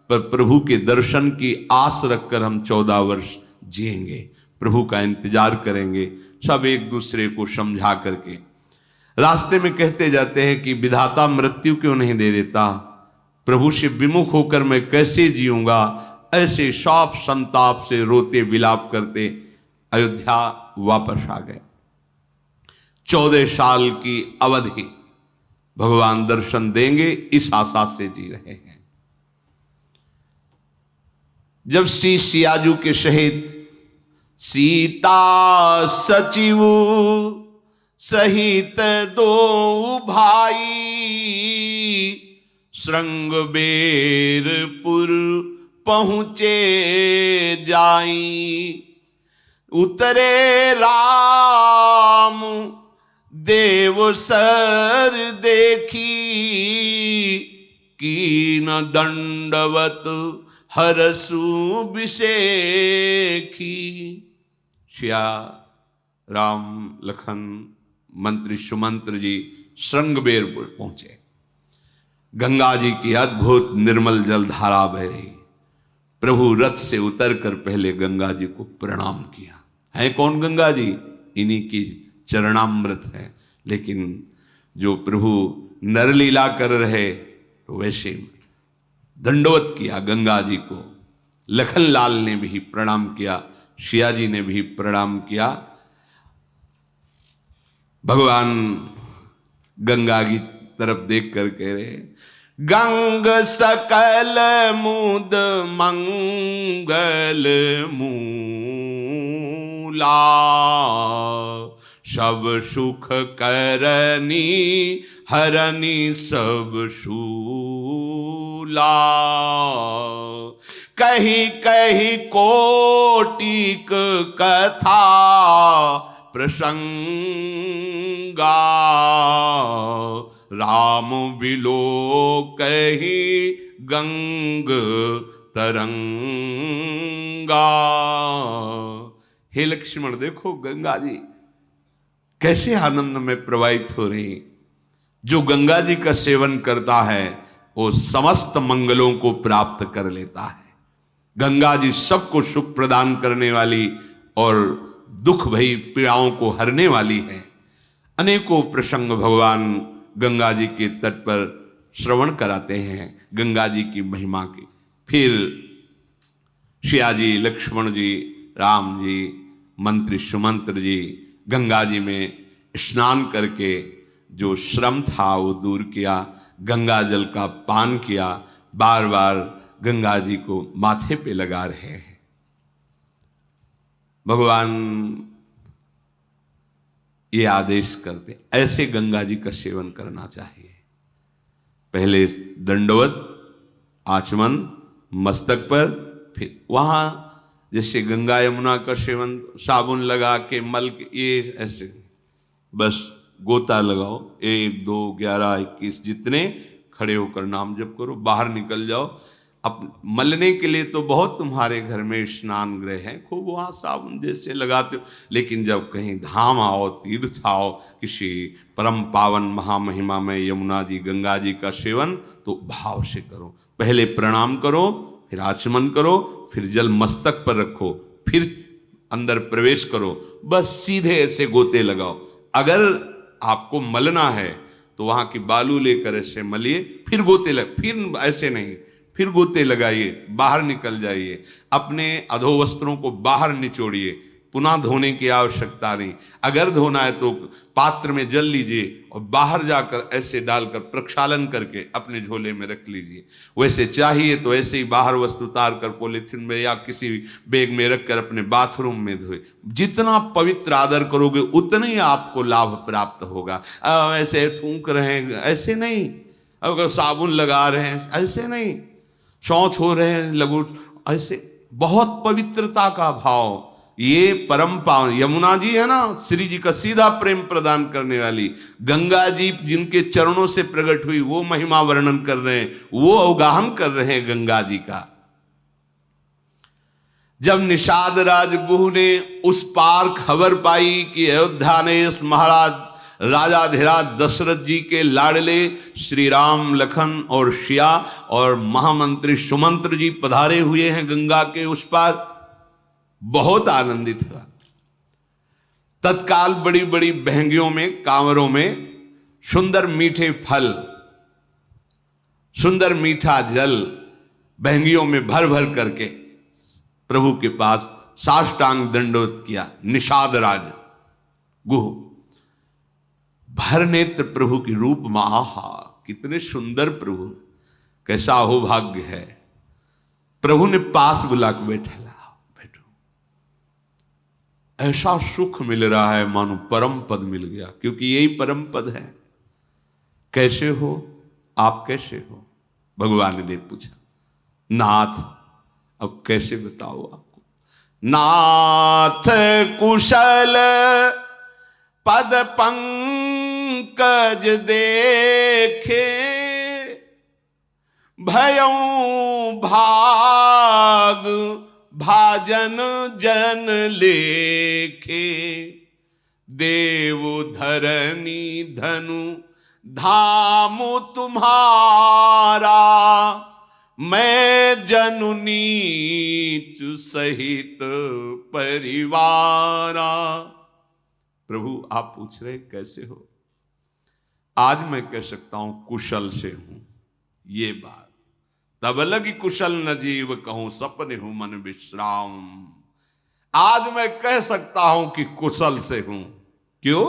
पर प्रभु के दर्शन की आस रखकर हम 14 वर्ष जिएंगे, प्रभु का इंतजार करेंगे, सब एक दूसरे को समझा करके। रास्ते में कहते जाते हैं कि विधाता मृत्यु क्यों नहीं दे देता, प्रभु से विमुख होकर मैं कैसे जीऊंगा। ऐसे शौक संताप से रोते विलाप करते अयोध्या वापस आ गए। 14 साल की अवधि भगवान दर्शन देंगे इस आशा से जी रहे हैं। जब श्री सियाजू के सहित सीता सचिव सहित 2 भाई श्रृंगबेरपुर पहुँचे जाई, उतरे राम देव सर देखी कीन दंडवत हरसु विषेखी। श्या राम लखन मंत्री सुमंत्र जी श्रृंगबेरपुर पहुंचे। गंगा जी की अद्भुत निर्मल जल धारा बह रही। प्रभु रथ से उतरकर पहले गंगा जी को प्रणाम किया। है कौन गंगा जी? इन्हीं की चरणामृत है। लेकिन जो प्रभु नरलीला कर रहे तो वैसे दंडवत किया गंगा जी को। लखनलाल ने भी प्रणाम किया, शिया जी ने भी प्रणाम किया। भगवान गंगा की तरफ देख कर कह रहे, गंग सकल मुद मंगल मूला, सब सुख करनी हरनी सब शूला। कहीं कहीं कोटिक कथा प्रसंगा, राम बिलो कहीं गंग तरंगा। हे लक्ष्मण देखो गंगा जी कैसे आनंद में प्रवाहित हो रही। जो गंगा जी का सेवन करता है वो समस्त मंगलों को प्राप्त कर लेता है। गंगा जी सबको सुख प्रदान करने वाली और दुख भई पीड़ाओं को हरने वाली है। अनेकों प्रसंग भगवान गंगा जी के तट पर श्रवण कराते हैं गंगा जी की महिमा की। फिर श्या जी, लक्ष्मण जी, राम जी, मंत्री सुमंत्र जी गंगा जी में स्नान करके जो श्रम था वो दूर किया, गंगा जल का पान किया, बार बार गंगा जी को माथे पे लगा रहे हैं। भगवान ये आदेश करते ऐसे गंगा जी का सेवन करना चाहिए। पहले दंडवत, आचमन मस्तक पर, फिर वहां जैसे गंगा यमुना का सेवन साबुन लगा के मल के, ये ऐसे बस गोता लगाओ 1 2 11 21 जितने खड़े होकर नाम जप करो, बाहर निकल जाओ। अब मलने के लिए तो बहुत तुम्हारे घर में स्नान गृह है, खूब वहाँ साबुन जैसे लगाते हो, लेकिन जब कहीं धाम आओ, तीर्थ आओ, किसी परम पावन महामहिमा में यमुना जी गंगा जी का सेवन तो भाव से करो। पहले प्रणाम करो, फिर आचमन करो, फिर जल मस्तक पर रखो, फिर अंदर प्रवेश करो। बस सीधे ऐसे गोते लगाओ। अगर आपको मलना है तो वहाँ की बालू लेकर ऐसे मलिए, फिर गोते लग, फिर ऐसे नहीं, फिर गोते लगाइए, बाहर निकल जाइए। अपने अधोवस्त्रों को बाहर निचोड़िए, पुनः धोने की आवश्यकता नहीं। अगर धोना है तो पात्र में जल लीजिए और बाहर जाकर ऐसे डालकर प्रक्षालन करके अपने झोले में रख लीजिए। वैसे चाहिए तो ऐसे ही बाहर वस्तु उतार कर पॉलीथीन में या किसी बैग में रखकर अपने बाथरूम में धोए। जितना पवित्र आदर करोगे उतना ही आपको लाभ प्राप्त होगा। ऐसे थूक रहे हैं ऐसे नहीं, अगर साबुन लगा रहे हैं ऐसे नहीं, शौच हो रहे हैं लगू ऐसे, बहुत पवित्रता का भाव। ये परम पावन यमुना जी है ना, श्री जी का सीधा प्रेम प्रदान करने वाली। गंगा जी जिनके चरणों से प्रकट हुई वो महिमा वर्णन कर रहे हैं, वो अवगाहन कर रहे हैं गंगा जी का। जब निषाद राज गुह ने उस पार खबर पाई कि अयोध्या ने इस महाराज राजाधिराज दशरथ जी के लाडले श्री राम, लखन और शिया और महामंत्री सुमंत्र जी पधारे हुए हैं गंगा के उस पार, बहुत आनंदित हुआ। तत्काल बड़ी बड़ी बहंगियों में, कांवरों में सुंदर मीठे फल, सुंदर मीठा जल बहंगियों में भर भर करके प्रभु के पास साष्टांग दंडवत किया। निषाद राज गुह भर नेत्र प्रभु की रूप में, आहा कितने सुंदर प्रभु, कैसा हो भाग्य है। प्रभु ने पास बुला के बैठा, बैठो, ऐसा सुख मिल रहा है मानो परम पद मिल गया, क्योंकि यही परम पद है। कैसे हो आप, कैसे हो? भगवान ने पूछा। नाथ अब कैसे बताओ आपको? नाथ कुशल पद पंग कज देखे, भयऊ भाग भाजन जन लेखे। देव धरनी धनु धाम तुम्हारा, मैं जनु नीच सहित परिवारा। प्रभु आप पूछ रहे कैसे हो? आज मैं कह सकता हूं कुशल से हूं। ये बात तब लगी कुशल न जीव कहूं, सपने हूं मन विश्राम। आज मैं कह सकता हूं कि कुशल से हूं। क्यों?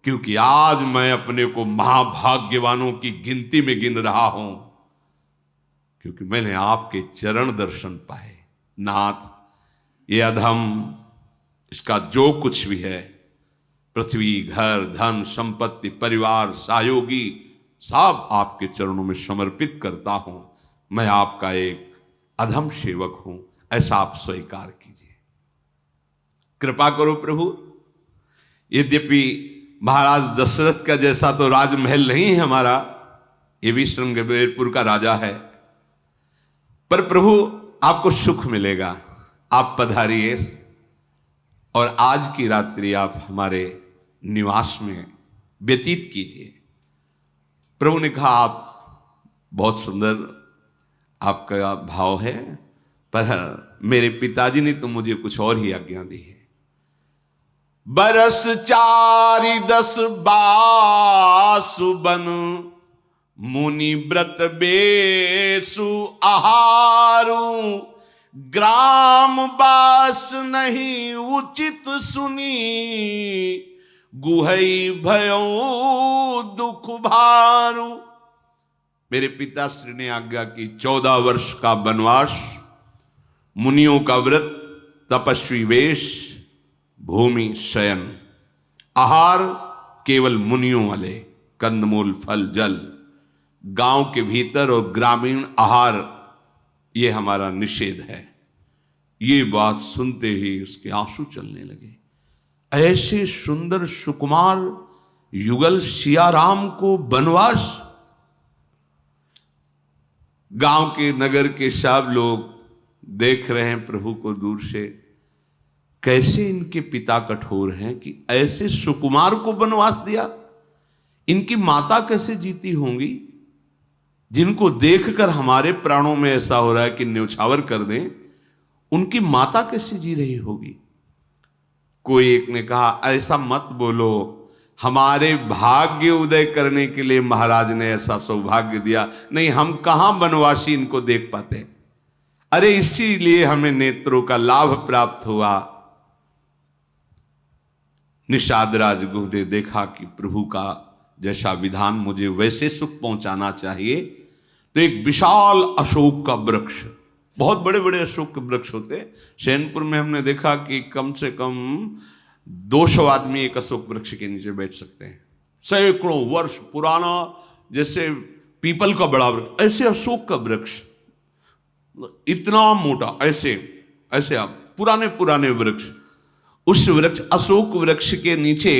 क्योंकि आज मैं अपने को महाभाग्यवानों की गिनती में गिन रहा हूं, क्योंकि मैंने आपके चरण दर्शन पाए। नाथ, ये अधम, इसका जो कुछ भी है, पृथ्वी, घर, धन, संपत्ति, परिवार, सहयोगी, सब आपके चरणों में समर्पित करता हूं। मैं आपका एक अधम सेवक हूं, ऐसा आप स्वीकार कीजिए। कृपा करो प्रभु। यद्यपि महाराज दशरथ का जैसा तो राजमहल नहीं है हमारा, ये भी श्रृंगवेरपुर का राजा है, पर प्रभु आपको सुख मिलेगा। आप पधारिए और आज की रात्रि आप हमारे निवास में व्यतीत कीजिए। प्रभु ने कहा, आप बहुत सुंदर आपका भाव है, पर मेरे पिताजी ने तो मुझे कुछ और ही आज्ञा दी है। बरस 4-10 बासु बन, मुनि व्रत बेसु आहारू। ग्राम बास नहीं उचित सुनी, गुहई भयो दुख भारू। मेरे पिताश्री ने आज्ञा की 14 वर्ष का वनवास, मुनियों का व्रत, तपस्वी वेश, भूमि शयन, आहार केवल मुनियों वाले, कंदमूल फल जल, गांव के भीतर और ग्रामीण आहार ये हमारा निषेध है। ये बात सुनते ही उसके आंसू चलने लगे। ऐसे सुंदर सुकुमार युगल सियाराम को वनवास। गांव के नगर के सब लोग देख रहे हैं प्रभु को दूर से, कैसे इनके पिता कठोर हैं कि ऐसे सुकुमार को वनवास दिया। इनकी माता कैसे जीती होंगी, जिनको देखकर हमारे प्राणों में ऐसा हो रहा है कि न्यौछावर कर दें। उनकी माता कैसे जी रही होगी। कोई एक ने कहा, ऐसा मत बोलो, हमारे भाग्य उदय करने के लिए महाराज ने ऐसा सौभाग्य दिया, नहीं हम कहां वनवासी इनको देख पाते। अरे इसीलिए हमें नेत्रों का लाभ प्राप्त हुआ। निषाद राजगुरु ने देखा कि प्रभु का जैसा विधान मुझे वैसे सुख पहुंचाना चाहिए, तो एक विशाल अशोक का वृक्ष, बहुत बड़े बड़े अशोक के वृक्ष होते, सैनपुर में हमने देखा कि कम से कम 200 आदमी एक अशोक वृक्ष के नीचे बैठ सकते हैं। सैकड़ों वर्ष पुराना, जैसे पीपल का बड़ा वृक्ष, ऐसे अशोक का वृक्ष इतना मोटा, ऐसे ऐसे आप पुराने पुराने वृक्ष। उस वृक्ष, अशोक वृक्ष के नीचे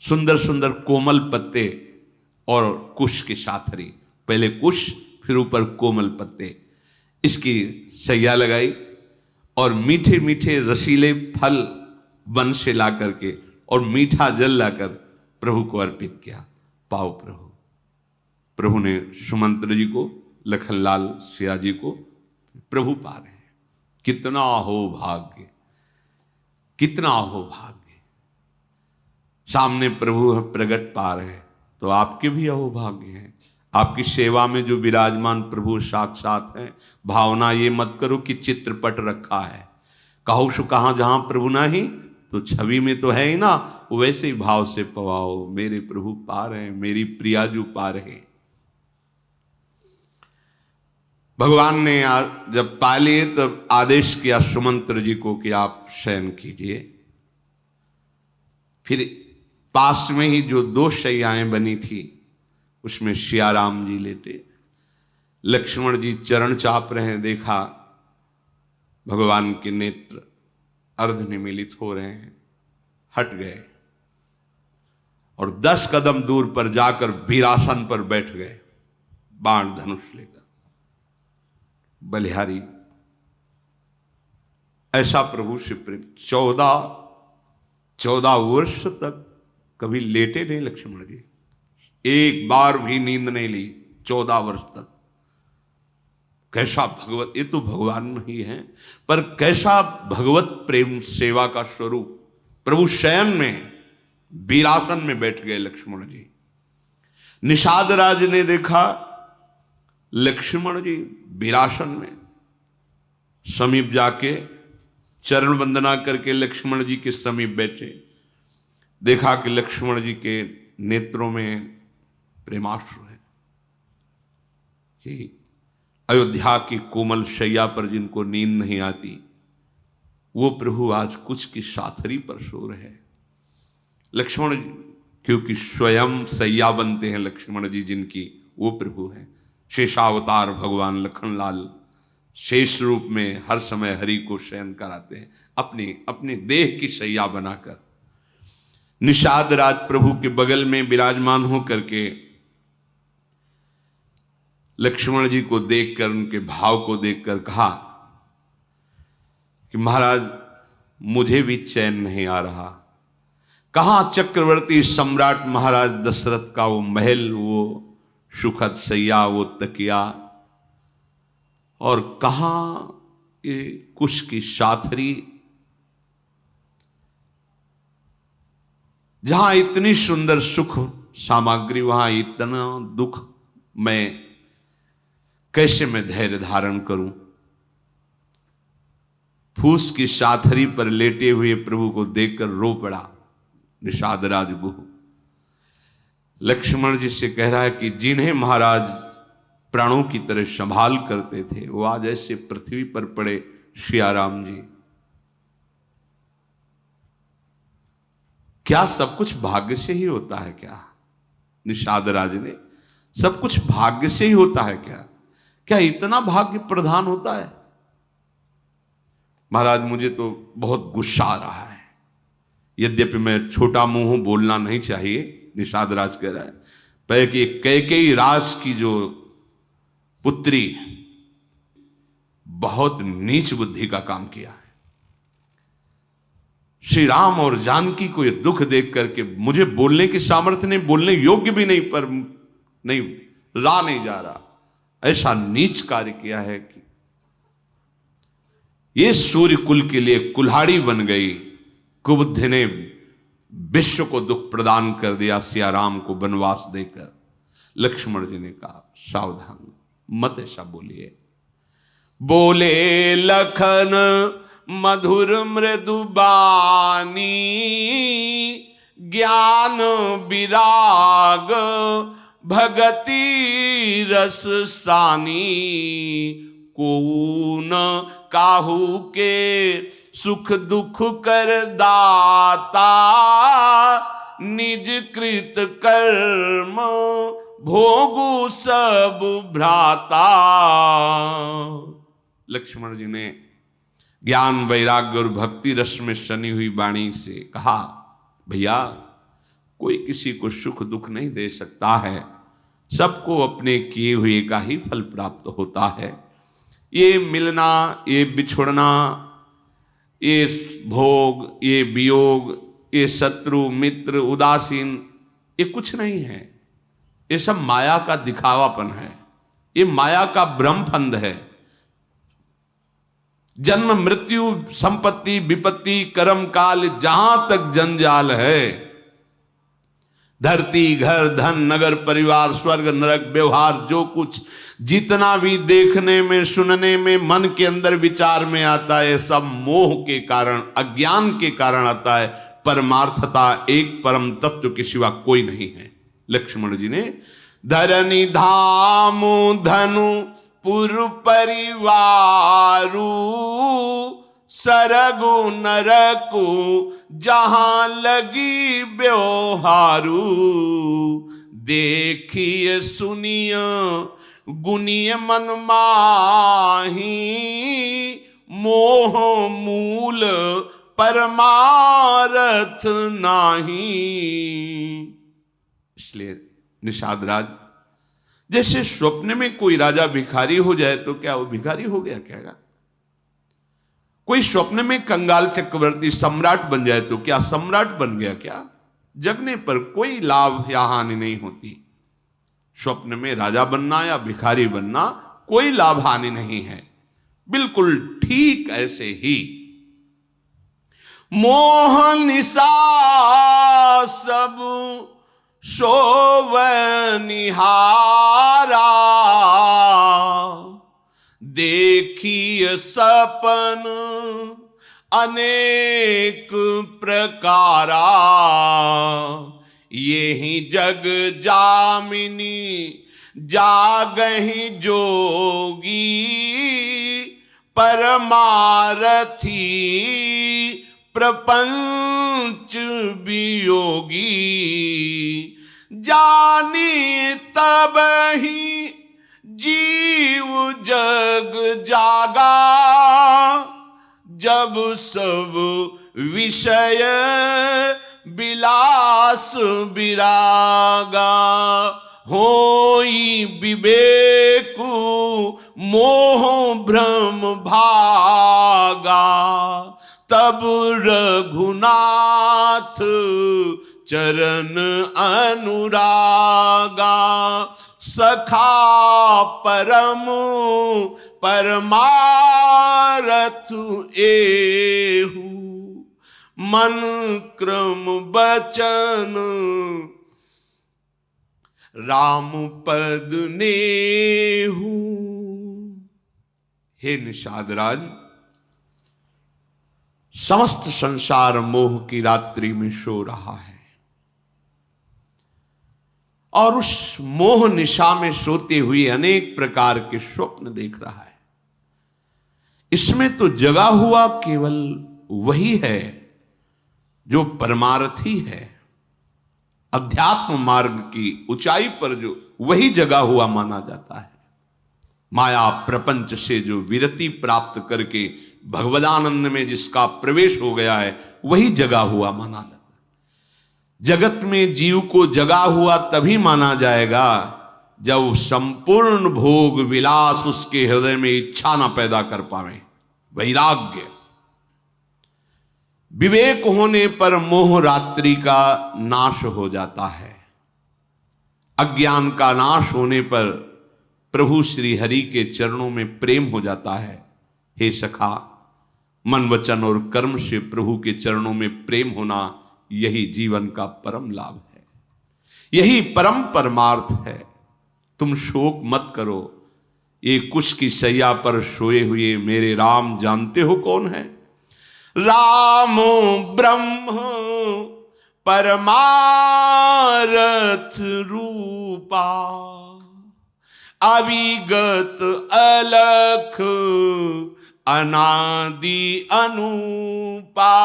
सुंदर सुंदर कोमल पत्ते और कुश की साथरी, पहले कुश फिर ऊपर कोमल पत्ते, इसकी सैया लगाई और मीठे मीठे रसीले फल वन से ला करके और मीठा जल लाकर प्रभु को अर्पित किया। पाओ प्रभु। प्रभु ने सुमंत्र जी को, लखनलाल सिया जी को प्रभु पा रहे हैं। कितना हो भाग्य, कितना हो भाग्य। सामने प्रभु प्रगट पा रहे हैं, तो आपके भी अहोभाग्य हैं। आपकी सेवा में जो विराजमान प्रभु साक्षात है। भावना ये मत करो कि चित्रपट रखा है, कहो सो कहाँ जहां प्रभु नहीं, तो छवि में तो है ही ना, वैसे ही भाव से पवाओ। मेरे प्रभु पा रहे हैं, मेरी प्रियाजू पा रहे। भगवान ने जब पा लिए तब आदेश किया सुमंत्र जी को कि आप शयन कीजिए। फिर पास में ही जो 2 शैयाएं बनी थी उसमें सियाराम जी लेटे, लक्ष्मण जी चरण चाप रहे हैं। देखा भगवान के नेत्र अर्ध निमीलित हो रहे हैं, हट गए। और 10 कदम दूर पर जाकर वीरासन पर बैठ गए, बाण धनुष लेकर। बलिहारी ऐसा प्रभु से प्रेम। 14 वर्ष तक कभी लेटे नहीं लक्ष्मण जी, एक बार भी नींद नहीं ली 14 वर्ष तक। कैसा भगवत, ये तो भगवान नहीं है, पर कैसा भगवत प्रेम सेवा का स्वरूप। प्रभु शयन में वीरासन में बैठ गए लक्ष्मण जी। निषाद राज ने देखा लक्ष्मण जी वीरासन में, समीप जाके चरण वंदना करके लक्ष्मण जी के समीप बैठे। देखा कि लक्ष्मण जी के नेत्रों में प्रेमाश्रु है कि अयोध्या की कोमल शैया पर जिनको नींद नहीं आती, वो प्रभु आज कुछ की साथरी पर सो रहे हैं। लक्ष्मण जी क्योंकि स्वयं सैया बनते हैं लक्ष्मण जी जिनकी, वो प्रभु हैं। शेषावतार भगवान लखनलाल शेष रूप में हर समय हरि को शयन कराते हैं, अपने देह की शैया बनाकर। निषाद राज प्रभु के बगल में विराजमान हो करके लक्ष्मण जी को देखकर, उनके भाव को देखकर कहा कि महाराज मुझे भी चैन नहीं आ रहा। कहां चक्रवर्ती सम्राट महाराज दशरथ का वो महल, वो सुखद सैया, वो तकिया, और कहां ये कुश की साथरी, जहां इतनी सुंदर सुख सामग्री, वहां इतना दुख। मैं कैसे मैं धैर्य धारण करूं? फूस की साथरी पर लेटे हुए प्रभु को देखकर रो पड़ा निषाद राज गुह। लक्ष्मण जी से कह रहा है कि जिन्हें महाराज प्राणों की तरह संभाल करते थे, वो आज ऐसे पृथ्वी पर पड़े सियाराम जी। क्या सब कुछ भाग्य से ही होता है क्या? निषाद राज ने, सब कुछ भाग्य से ही होता है क्या? क्या इतना भाग्य प्रधान होता है? महाराज मुझे तो बहुत गुस्सा आ रहा है, यद्यपि मैं छोटा मुंह हूं, बोलना नहीं चाहिए। निषाद राज कह रहा है पर कि कैकेयी राज की जो पुत्री बहुत नीच बुद्धि का काम किया है। श्री राम और जानकी को यह दुख देख करके मुझे बोलने की सामर्थ्य नहीं, बोलने योग्य भी नहीं, पर नहीं ला नहीं जा रहा। ऐसा नीच कार्य किया है कि ये सूर्य कुल के लिए कुल्हाड़ी बन गई। कुबुद्धि ने विश्व को दुख प्रदान कर दिया सिया राम को वनवास देकर। लक्ष्मण जी ने कहा सावधान मत ऐसा बोलिए। बोले लखन मधुर मृदु बानी, ज्ञान विराग भगति रस सानी, को न काहू के सुख दुख कर दाता, निज कृत कर्म भोगु सब भ्राता। लक्ष्मण जी ने ज्ञान वैराग्य और भक्ति रस में सनी हुई वाणी से कहा, भैया कोई किसी को सुख दुख नहीं दे सकता है, सबको अपने किए हुए का ही फल प्राप्त होता है। ये मिलना, ये बिछुड़ना, ये भोग, ये वियोग, ये शत्रु मित्र उदासीन, ये कुछ नहीं है। ये सब माया का दिखावापन है, ये माया का भ्रम फंद है। जन्म मृत्यु संपत्ति विपत्ति कर्म काल जहां तक जंजाल है, धरती घर धन नगर परिवार स्वर्ग नरक व्यवहार, जो कुछ जितना भी देखने में सुनने में मन के अंदर विचार में आता है, सब मोह के कारण अज्ञान के कारण आता है। परमार्थता एक परम तत्व के सिवा कोई नहीं है। लक्ष्मण जी ने धरनी धाम धनु पुर परिवारु, सरगु नरकु जहां लगी व्यवहारू, देखिए सुनिय गुनिय मन माही, मोह मूल परमारथ नाही। इसलिए निषाद राज, जैसे स्वप्न में कोई राजा भिखारी हो जाए तो क्या वो भिखारी हो गया क्या? कोई स्वप्न में कंगाल चक्रवर्ती सम्राट बन जाए तो क्या सम्राट बन गया क्या? जगने पर कोई लाभ या हानि नहीं होती। स्वप्न में राजा बनना या भिखारी बनना कोई लाभ हानि नहीं है। बिल्कुल ठीक ऐसे ही मोह निशा सब शोभनिहारा, देखिए सपन अनेक प्रकारा, यही जग जामिनी जागहि जोगी, परमारथी प्रपंच वियोगी, जानी तब ही जीव जग जागा, जब सब विषय विलास विरागा, होई विवेकु मोह भ्रम भागा, तब रघुनाथ चरण अनुरागा, सखा परम परमारथ एहु, मन क्रम बचन राम पद नेहु। हे निषाद राज, समस्त संसार मोह की रात्रि में सो रहा है और उस मोह निशा में सोते हुए अनेक प्रकार के स्वप्न देख रहा है। इसमें तो जगा हुआ केवल वही है जो परमार्थी है। अध्यात्म मार्ग की ऊंचाई पर जो वही जगा हुआ माना जाता है। माया प्रपंच से जो विरति प्राप्त करके भगवदानंद में जिसका प्रवेश हो गया है वही जगा हुआ माना जाता है। जगत में जीव को जगा हुआ तभी माना जाएगा जब संपूर्ण भोग विलास उसके हृदय में इच्छा ना पैदा कर पावे। वैराग्य, विवेक होने पर मोह रात्रि का नाश हो जाता है। अज्ञान का नाश होने पर प्रभु श्री हरि के चरणों में प्रेम हो जाता है। हे सखा, मन वचन और कर्म से प्रभु के चरणों में प्रेम होना यही जीवन का परम लाभ है, यही परम परमार्थ है। तुम शोक मत करो, ये कुश की सैया पर सोए हुए मेरे राम जानते हो कौन है? राम ब्रह्म परमारथ रूपा, अविगत अलख अनादि अनुपा,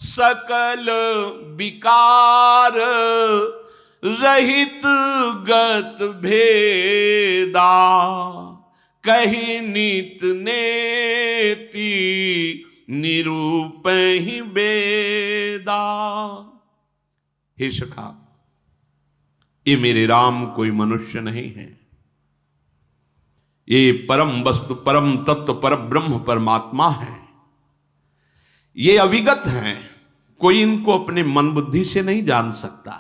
सकल विकार रहित गत भेदा, कही नित नेति निरूपहि वेदा। हे सखा, ये मेरे राम कोई मनुष्य नहीं है, ये परम वस्तु परम तत्व पर ब्रह्म परमात्मा है। ये अविगत हैं, कोई इनको अपने मन बुद्धि से नहीं जान सकता।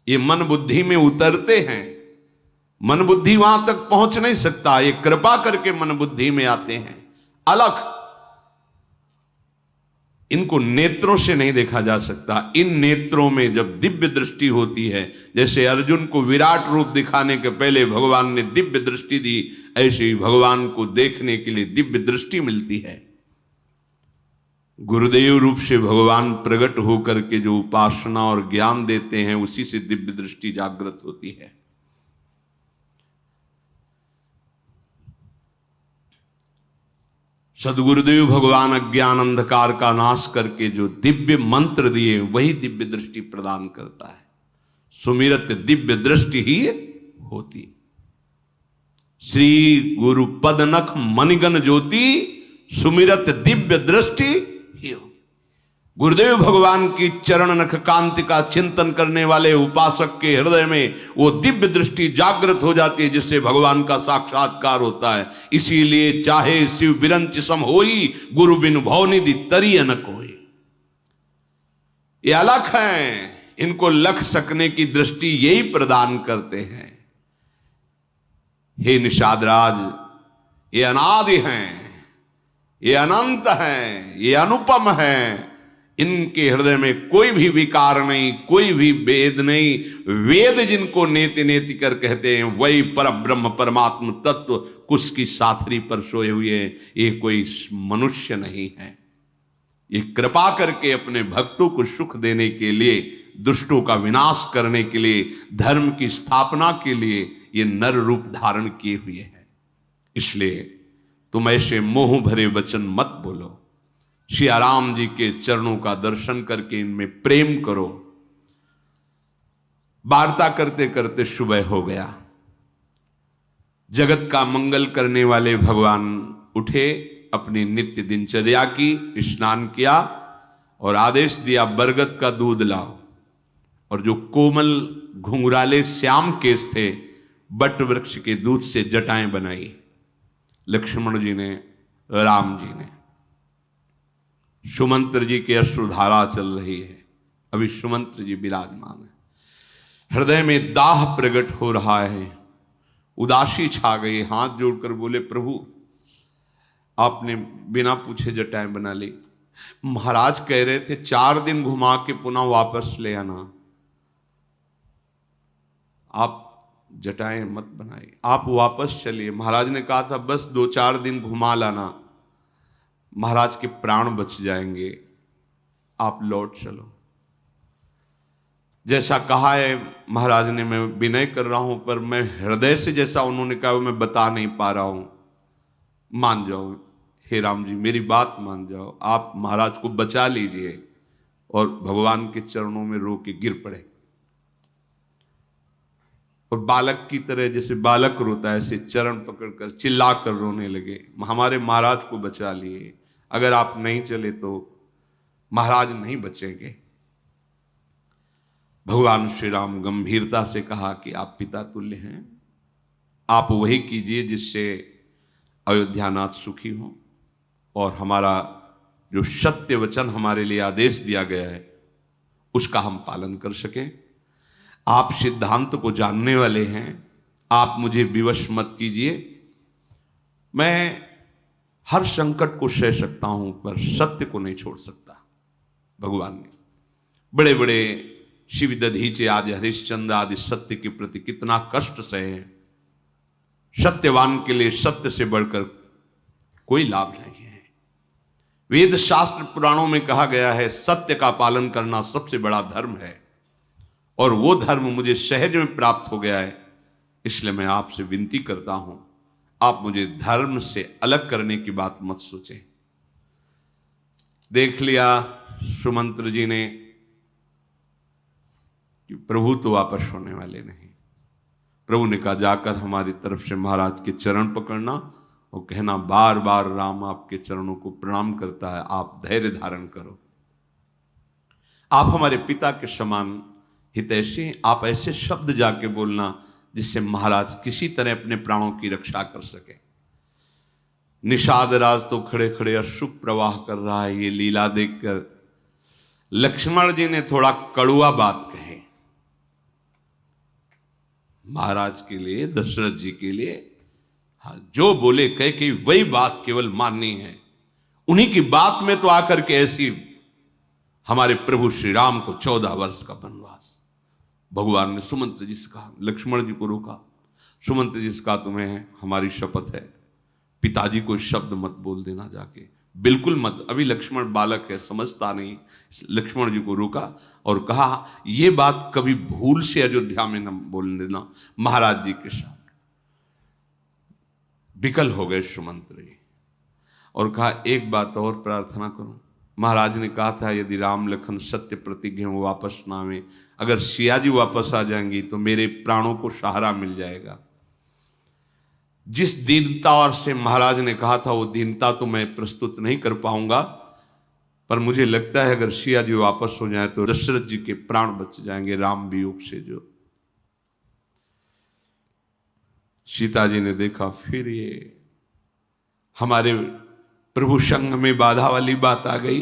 ये मन बुद्धि में उतरते हैं, मन बुद्धि वहां तक पहुंच नहीं सकता। ये कृपा करके मन बुद्धि में आते हैं। अलख, इनको नेत्रों से नहीं देखा जा सकता। इन नेत्रों में जब दिव्य दृष्टि होती है, जैसे अर्जुन को विराट रूप दिखाने के पहले भगवान ने दिव्य दृष्टि दी, ऐसे ही भगवान को देखने के लिए दिव्य दृष्टि मिलती है। गुरुदेव रूप से भगवान प्रकट होकर के जो उपासना और ज्ञान देते हैं, उसी से दिव्य दृष्टि जागृत होती है। सदगुरुदेव भगवान अज्ञान अंधकार का नाश करके जो दिव्य मंत्र दिए, वही दिव्य दृष्टि प्रदान करता है। सुमिरत दिव्य दृष्टि ही होती। श्री गुरु पदनख मणिगण ज्योति, सुमिरत दिव्य दृष्टि ही हो। गुरुदेव भगवान की चरण नख कांति का चिंतन करने वाले उपासक के हृदय में वो दिव्य दृष्टि जागृत हो जाती है, जिससे भगवान का साक्षात्कार होता है। इसीलिए चाहे शिव बिरंच सम होई, गुरु बिनु भवनिधि तरी अनक होई। ये अलख हैं, इनको लख सकने की दृष्टि यही प्रदान करते हैं। हे निषादराज, ये अनादि हैं, ये अनंत हैं, ये अनुपम हैं। इनके हृदय में कोई भी विकार नहीं, कोई भी वेद नहीं। वेद जिनको नेति नेति कर कहते हैं, वही पर ब्रह्म परमात्म तत्व कुश की साथरी पर सोए हुए, ये कोई मनुष्य नहीं है। ये कृपा करके अपने भक्तों को सुख देने के लिए, दुष्टों का विनाश करने के लिए, धर्म की स्थापना के लिए ये नर रूप धारण किए हुए हैं। इसलिए तुम ऐसे मोह भरे वचन मत बोलो। श्री राम जी के चरणों का दर्शन करके इनमें प्रेम करो। वार्ता करते करते सुबह हो गया। जगत का मंगल करने वाले भगवान उठे, अपनी नित्य दिनचर्या की, स्नान किया और आदेश दिया बरगद का दूध लाओ। और जो कोमल घुंघराले श्याम केस थे, बट वृक्ष के दूध से जटाएं बनाई लक्ष्मण जी ने, राम जी ने। सुमंत्र जी की अश्रुधारा चल रही है। अभी सुमंत्र जी विराजमान है। हृदय में दाह प्रकट हो रहा है, उदासी छा गई। हाथ जोड़कर बोले, प्रभु आपने बिना पूछे जटाएं बना ली। महाराज कह रहे थे 4 दिन घुमा के पुनः वापस ले आना, आप जटाएं मत बनाइए, आप वापस चलिए। महाराज ने कहा था बस 2-4 दिन घुमा लाना, महाराज के प्राण बच जाएंगे, आप लौट चलो। जैसा कहा है महाराज ने, मैं विनय कर रहा हूं, पर मैं हृदय से जैसा उन्होंने कहा मैं बता नहीं पा रहा हूं। मान जाओ हे राम जी, मेरी बात मान जाओ, आप महाराज को बचा लीजिए। और भगवान के चरणों में रो के गिर पड़े और बालक की तरह, जैसे बालक रोता है ऐसे चरण पकड़कर चिल्लाकर रोने लगे, हमारे महाराज को बचा लिए, अगर आप नहीं चले तो महाराज नहीं बचेंगे। भगवान श्री राम गंभीरता से कहा कि आप पिता तुल्य हैं, आप वही कीजिए जिससे अयोध्यानाथ सुखी हो और हमारा जो सत्य वचन हमारे लिए आदेश दिया गया है उसका हम पालन कर सकें। आप सिद्धांत को जानने वाले हैं, आप मुझे विवश मत कीजिए। मैं हर संकट को सह सकता हूं, पर सत्य को नहीं छोड़ सकता। भगवान ने बड़े बड़े शिव दधीचे आदि हरिश्चंद्र आदि सत्य के प्रति कितना कष्ट सहे। सत्यवान के लिए सत्य से बढ़कर कोई लाभ नहीं है। वेद शास्त्र पुराणों में कहा गया है सत्य का पालन करना सबसे बड़ा धर्म है, और वो धर्म मुझे सहज में प्राप्त हो गया है। इसलिए मैं आपसे विनती करता हूं, आप मुझे धर्म से अलग करने की बात मत सोचें। देख लिया सुमंत्र जी ने कि प्रभु तो वापस होने वाले नहीं। प्रभु ने कहा जाकर हमारी तरफ से महाराज के चरण पकड़ना और कहना बार बार राम आपके चरणों को प्रणाम करता है, आप धैर्य धारण करो, आप हमारे पिता के समान हितैषी, आप ऐसे शब्द जाके बोलना जिससे महाराज किसी तरह अपने प्राणों की रक्षा कर सके। निषाद राज तो खड़े खड़े अश्रु प्रवाह कर रहा है। ये लीला देखकर लक्ष्मण जी ने थोड़ा कड़ुआ बात कहे महाराज के लिए, दशरथ जी के लिए। हाँ, जो बोले कह कि वही बात केवल माननी है। उन्हीं की बात में तो आकर के ऐसी हमारे प्रभु श्री राम को 14 वर्ष का वनवास। भगवान ने सुमंत्र जी से कहा, लक्ष्मण जी को रोका, सुमंत्र जी से कहा तुम्हें हमारी शपथ है, पिताजी को शब्द मत बोल देना जाके, बिल्कुल मत। अभी लक्ष्मण बालक है, समझता नहीं। लक्ष्मण जी को रोका और कहा यह बात कभी भूल से अयोध्या में न बोल देना महाराज जी के साथ। विकल हो गए सुमंत्र जी और कहा एक बात और प्रार्थना करूं। महाराज ने कहा था यदि राम लखन सत्य प्रतिज्ञा में वापस ना आवे, अगर सिया जी वापस आ जाएंगी तो मेरे प्राणों को सहारा मिल जाएगा। जिस दीनता और से महाराज ने कहा था वो दीनता तो मैं प्रस्तुत नहीं कर पाऊंगा, पर मुझे लगता है अगर सिया जी वापस हो जाए तो दशरथ जी के प्राण बच जाएंगे राम वियोग से। जो सीता जी ने देखा, फिर ये हमारे प्रभु संग में बाधा वाली बात आ गई।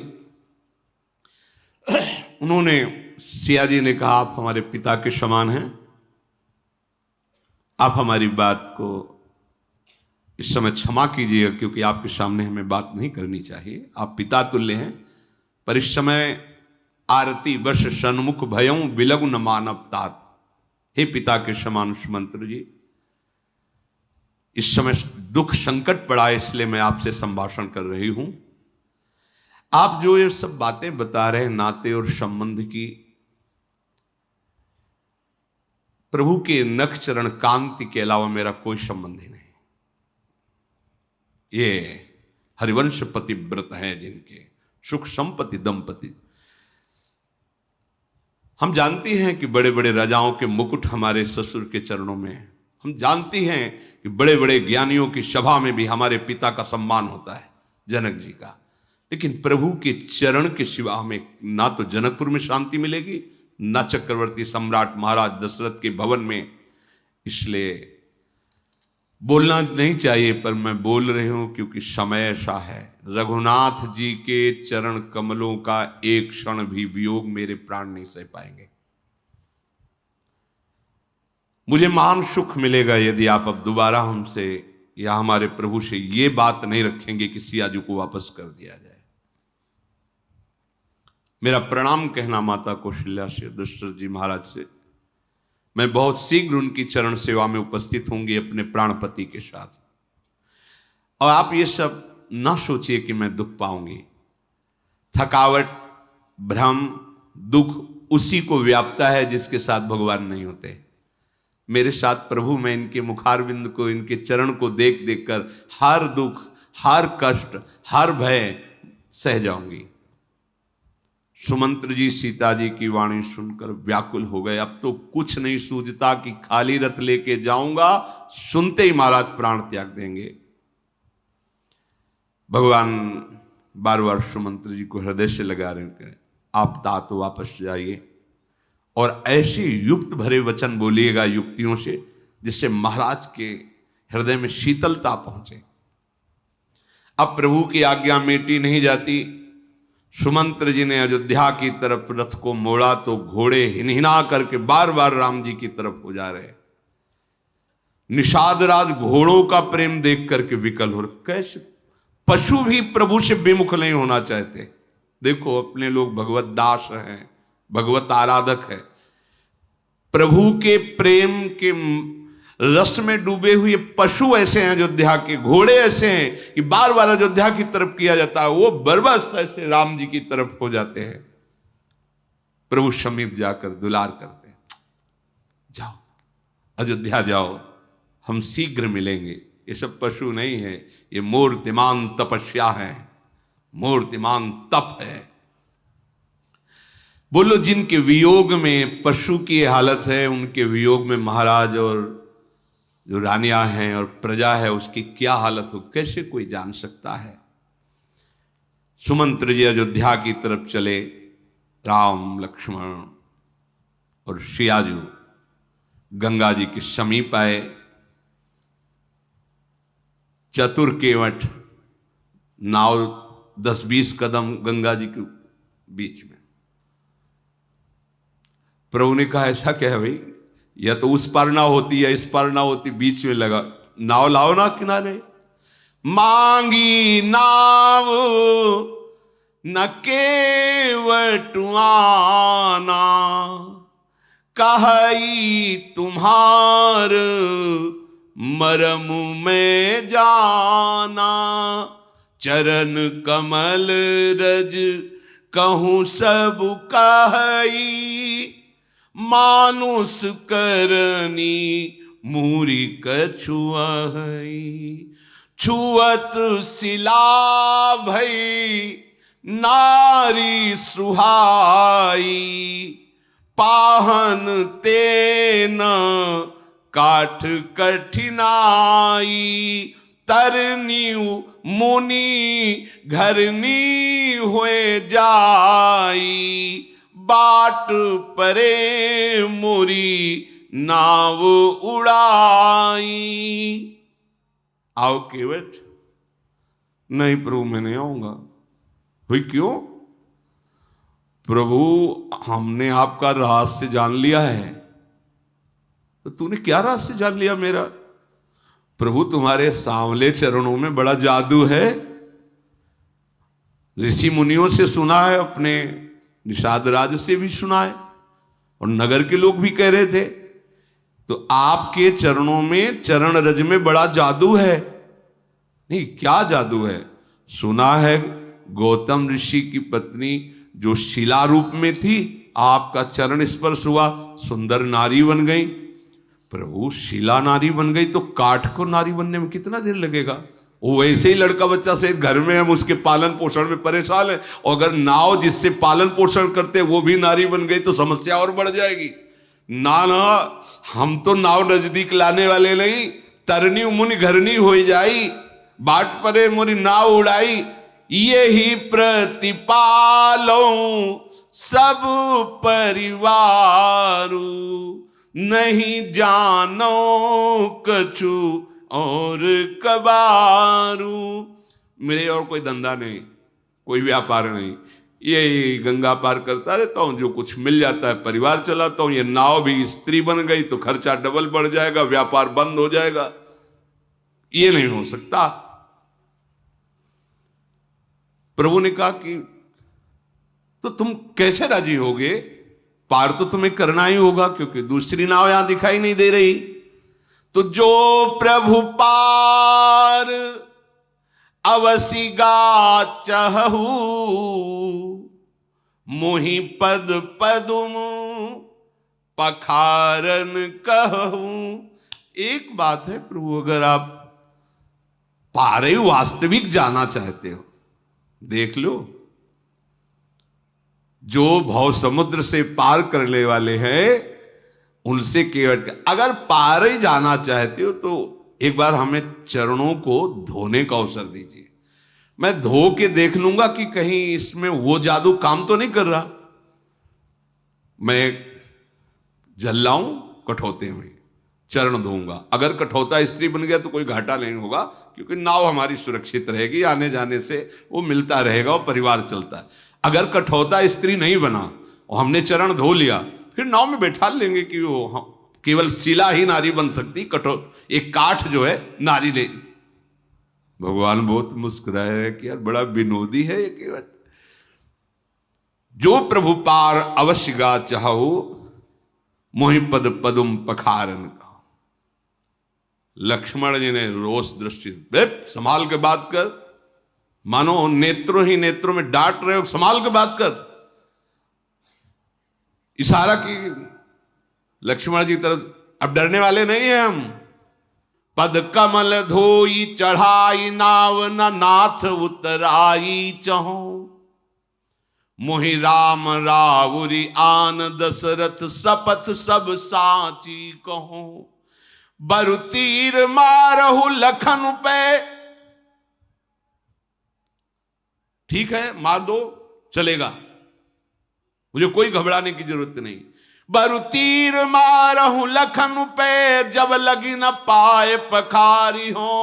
उन्होंने, सिया जी ने कहा, आप हमारे पिता के समान हैं, आप हमारी बात को इस समय क्षमा कीजिएगा, क्योंकि आपके सामने हमें बात नहीं करनी चाहिए। आप पिता तुल्य हैं, पर इस समय आरती वर्ष सन्मुख भयं विलगु न मानव तात। हे पिता के समान सुमंत्र जी, इस समय दुख संकट पड़ा है, इसलिए मैं आपसे संभाषण कर रही हूं। आप जो ये सब बातें बता रहे हैं नाते और संबंध की, प्रभु के नख चरण कांति के अलावा मेरा कोई संबंध ही नहीं। ये हरिवंश पतिव्रत हैं जिनके सुख संपत्ति दंपति। हम जानती हैं कि बड़े बड़े राजाओं के मुकुट हमारे ससुर के चरणों में है। हम जानती हैं कि बड़े बड़े ज्ञानियों की सभा में भी हमारे पिता का सम्मान होता है, जनक जी का। लेकिन प्रभु के चरण के सिवा हमें ना तो जनकपुर में शांति मिलेगी, ना चक्रवर्ती सम्राट महाराज दशरथ के भवन में। इसलिए बोलना नहीं चाहिए, पर मैं बोल रही हूं क्योंकि समय ऐसा है। रघुनाथ जी के चरण कमलों का एक क्षण भी वियोग मेरे प्राण नहीं सह पाएंगे। मुझे महान सुख मिलेगा यदि आप अब दोबारा हमसे या हमारे प्रभु से ये बात नहीं रखेंगे कि सिया जी को वापस कर दिया जाए। मेरा प्रणाम कहना माता कौशल्या से, दशरथ जी महाराज से। मैं बहुत शीघ्र उनकी चरण सेवा में उपस्थित होंगी अपने प्राणपति के साथ। और आप ये सब ना सोचिए कि मैं दुख पाऊंगी। थकावट, भ्रम, दुख उसी को व्यापता है जिसके साथ भगवान नहीं होते। मेरे साथ प्रभु, मैं इनके मुखारविंद को, इनके चरण को देख देख कर हर दुख, हर कष्ट, हर भय सह जाऊंगी। सुमंत्र जी सीता जी की वाणी सुनकर व्याकुल हो गए। अब तो कुछ नहीं सूझता कि खाली रथ लेके जाऊंगा। सुनते ही महाराज प्राण त्याग देंगे। भगवान बार बार सुमंत्र जी को हृदय से लगा रहे हैं, आप तात वापस जाइए और ऐसे युक्त भरे वचन बोलिएगा युक्तियों से, जिससे महाराज के हृदय में शीतलता पहुंचे। अब प्रभु की आज्ञा मेटी नहीं जाती। सुमंत्र जी ने अयोध्या की तरफ रथ को मोड़ा तो घोड़े हिनहिना करके बार बार राम जी की तरफ हो जा रहे। निषाद राज घोड़ों का प्रेम देख करके विकल हो रहे। कैसे पशु भी प्रभु से विमुख नहीं होना चाहते। देखो, अपने लोग भगवत दास हैं, भगवत आराधक है। प्रभु के प्रेम के रस में डूबे हुए पशु ऐसे हैं, अयोध्या के घोड़े ऐसे हैं कि बार बार अयोध्या की तरफ किया जाता है, वो बरबस ऐसे राम जी की तरफ हो जाते हैं। प्रभु समीप जाकर दुलार करते हैं, जाओ अयोध्या जाओ, हम शीघ्र मिलेंगे। ये सब पशु नहीं है, ये मूर्तिमान तपस्या है, मूर्तिमान तप है। बोलो, जिनके वियोग में पशु की हालत है, उनके वियोग में महाराज और जो रानियां हैं और प्रजा है, उसकी क्या हालत हो, कैसे कोई जान सकता है। सुमंत्र जी अयोध्या की तरफ चले। राम, लक्ष्मण और सियाजू गंगा जी के समीप आए। चतुर केवट नाव 10-20 कदम गंगा जी के बीच में। प्रभु ने कहा, ऐसा क्या है भाई, या तो उस पार ना होती या इस पार ना होती, बीच में लगा, नाव लाओ ना किनारे। मांगी नाव न केवटुआना, कही तुम्हार मरम में जाना। चरण कमल रज कहूँ सब कही, मानुष करनी मूरी कछुआई। छुअत शिला भई नारी सुहाई, पाहन तेन काठ कठिनाई। तरनीउ मुनि घरनी होए जाई, बाट परे मुरी नाव उड़ाई। आओ केवट। नहीं प्रभु मैं नहीं आऊंगा। भाई क्यों? प्रभु हमने आपका रहस्य जान लिया है। तो तूने क्या रहस्य जान लिया मेरा? प्रभु तुम्हारे सांवले चरणों में बड़ा जादू है। ऋषि मुनियों से सुना है, अपने निषाद राज से भी सुना है, और नगर के लोग भी कह रहे थे। तो आपके चरणों में, चरण रज में बड़ा जादू है। नहीं, क्या जादू है? सुना है गौतम ऋषि की पत्नी जो शिला रूप में थी, आपका चरण स्पर्श हुआ, सुंदर नारी बन गई। प्रभु शिला नारी बन गई तो काठ को नारी बनने में कितना देर लगेगा? वो वैसे ही लड़का बच्चा से घर में, हम उसके पालन पोषण में परेशान है, और अगर नाव जिससे पालन पोषण करते वो भी नारी बन गई तो समस्या और बढ़ जाएगी। ना ना, हम तो नाव नजदीक लाने वाले नहीं। तरनी मुनि घरनी हो जाई, बाट परे मोरी नाव उड़ाई, ये ही प्रतिपालो सब परिवारू, नहीं जानो कछु और कबारू। मेरे और कोई धंधा नहीं, कोई व्यापार नहीं, ये गंगा पार करता रहता हूं, जो कुछ मिल जाता है परिवार चलाता हूं। ये नाव भी स्त्री बन गई तो खर्चा डबल बढ़ जाएगा, व्यापार बंद हो जाएगा। ये नहीं हो सकता। प्रभु ने कहा कि तो तुम कैसे राजी होगे? पार तो तुम्हें करना ही होगा, क्योंकि दूसरी नाव यहां दिखाई नहीं दे रही। तो जो प्रभु पार अवसी गा चहु, मोहि पद पदुम पखारन कहूं। एक बात है प्रभु, अगर आप पारे वास्तविक जाना चाहते हो, देख लो, जो भव समुद्र से पार करने वाले हैं उनसे केवट। अगर पार ही जाना चाहते हो तो एक बार हमें चरणों को धोने का अवसर दीजिए। मैं धो के देख लूंगा कि कहीं इसमें वो जादू काम तो नहीं कर रहा। मैं जल लाऊं कठौते में, चरण धोऊंगा। अगर कठौता स्त्री बन गया तो कोई घाटा नहीं होगा, क्योंकि नाव हमारी सुरक्षित रहेगी, आने जाने से वो मिलता रहेगा और परिवार चलता है। अगर कठौता स्त्री नहीं बना और हमने चरण धो लिया, फिर नाव में बैठा लेंगे कि वो केवल शिला ही नारी बन सकती, एक काठ जो है नारी ले। भगवान बहुत मुस्कुराए कि यार बड़ा विनोदी है ये केवट। जो प्रभु पार अवश्य गा चाहो, मोहि पद पदुम पखारन का। लक्ष्मण जी ने रोष दृष्टि, संभाल के बात कर, मानो नेत्रों ही नेत्रों में डांट रहे हो, संभाल के बात कर। इशारा की लक्ष्मण जी तरफ। अब डरने वाले नहीं है हम। पद कमल धोई चढ़ाई नाव, न नाथ उतराई चहो, मोहि राम रावुरी आन दशरथ सपथ सब साची कहो, बरु तीर मारहु लखन पे। ठीक है, मार दो, चलेगा, मुझे कोई घबराने की जरूरत नहीं। बरु तीर मारहु लखन पे, जब लगी न पाए पखारी हो,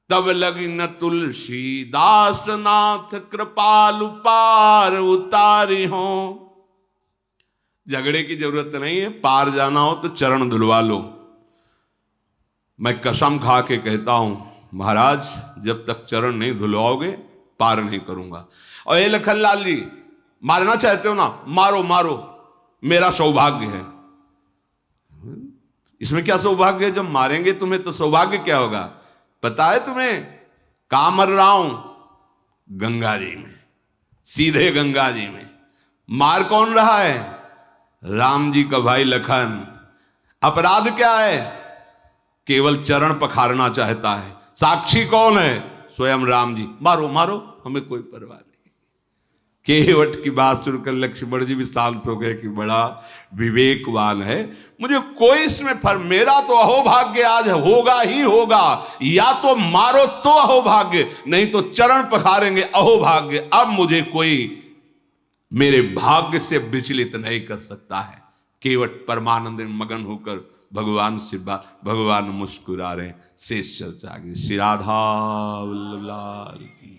तब लगी न तुलसीदास नाथ कृपालु पार उतारी हो। झगड़े की जरूरत नहीं है, पार जाना हो तो चरण धुलवा लो। मैं कसम खा के कहता हूं महाराज, जब तक चरण नहीं धुलवाओगे पार नहीं करूंगा। और ये लखनलाल जी, मारना चाहते हो ना, मारो मारो, मेरा सौभाग्य है। इसमें क्या सौभाग्य है? जब मारेंगे तुम्हें तो सौभाग्य क्या होगा पता है तुम्हें? कहां मर रहा हूं? गंगा जी में, सीधे गंगा जी में। मार कौन रहा है? राम जी का भाई लखन। अपराध क्या है? केवल चरण पखारना चाहता है। साक्षी कौन है? स्वयं राम जी। मारो मारो, हमें कोई परवाह नहीं। केवट की बात सुनकर लक्ष्मण जी भी शांत हो गए कि बड़ा विवेकवान है, मुझे कोई इसमें फर्क, मेरा तो अहोभाग्य आज होगा ही होगा, या तो मारो तो अहोभाग्य, नहीं तो चरण पखारेंगे अहोभाग्य। अब मुझे कोई मेरे भाग्य से विचलित नहीं कर सकता है। केवट परमानंद में मगन होकर भगवान से भगवान मुस्कुरा रहे। शेष चर्चा आगे। श्री राधा वल्लभ लाल की।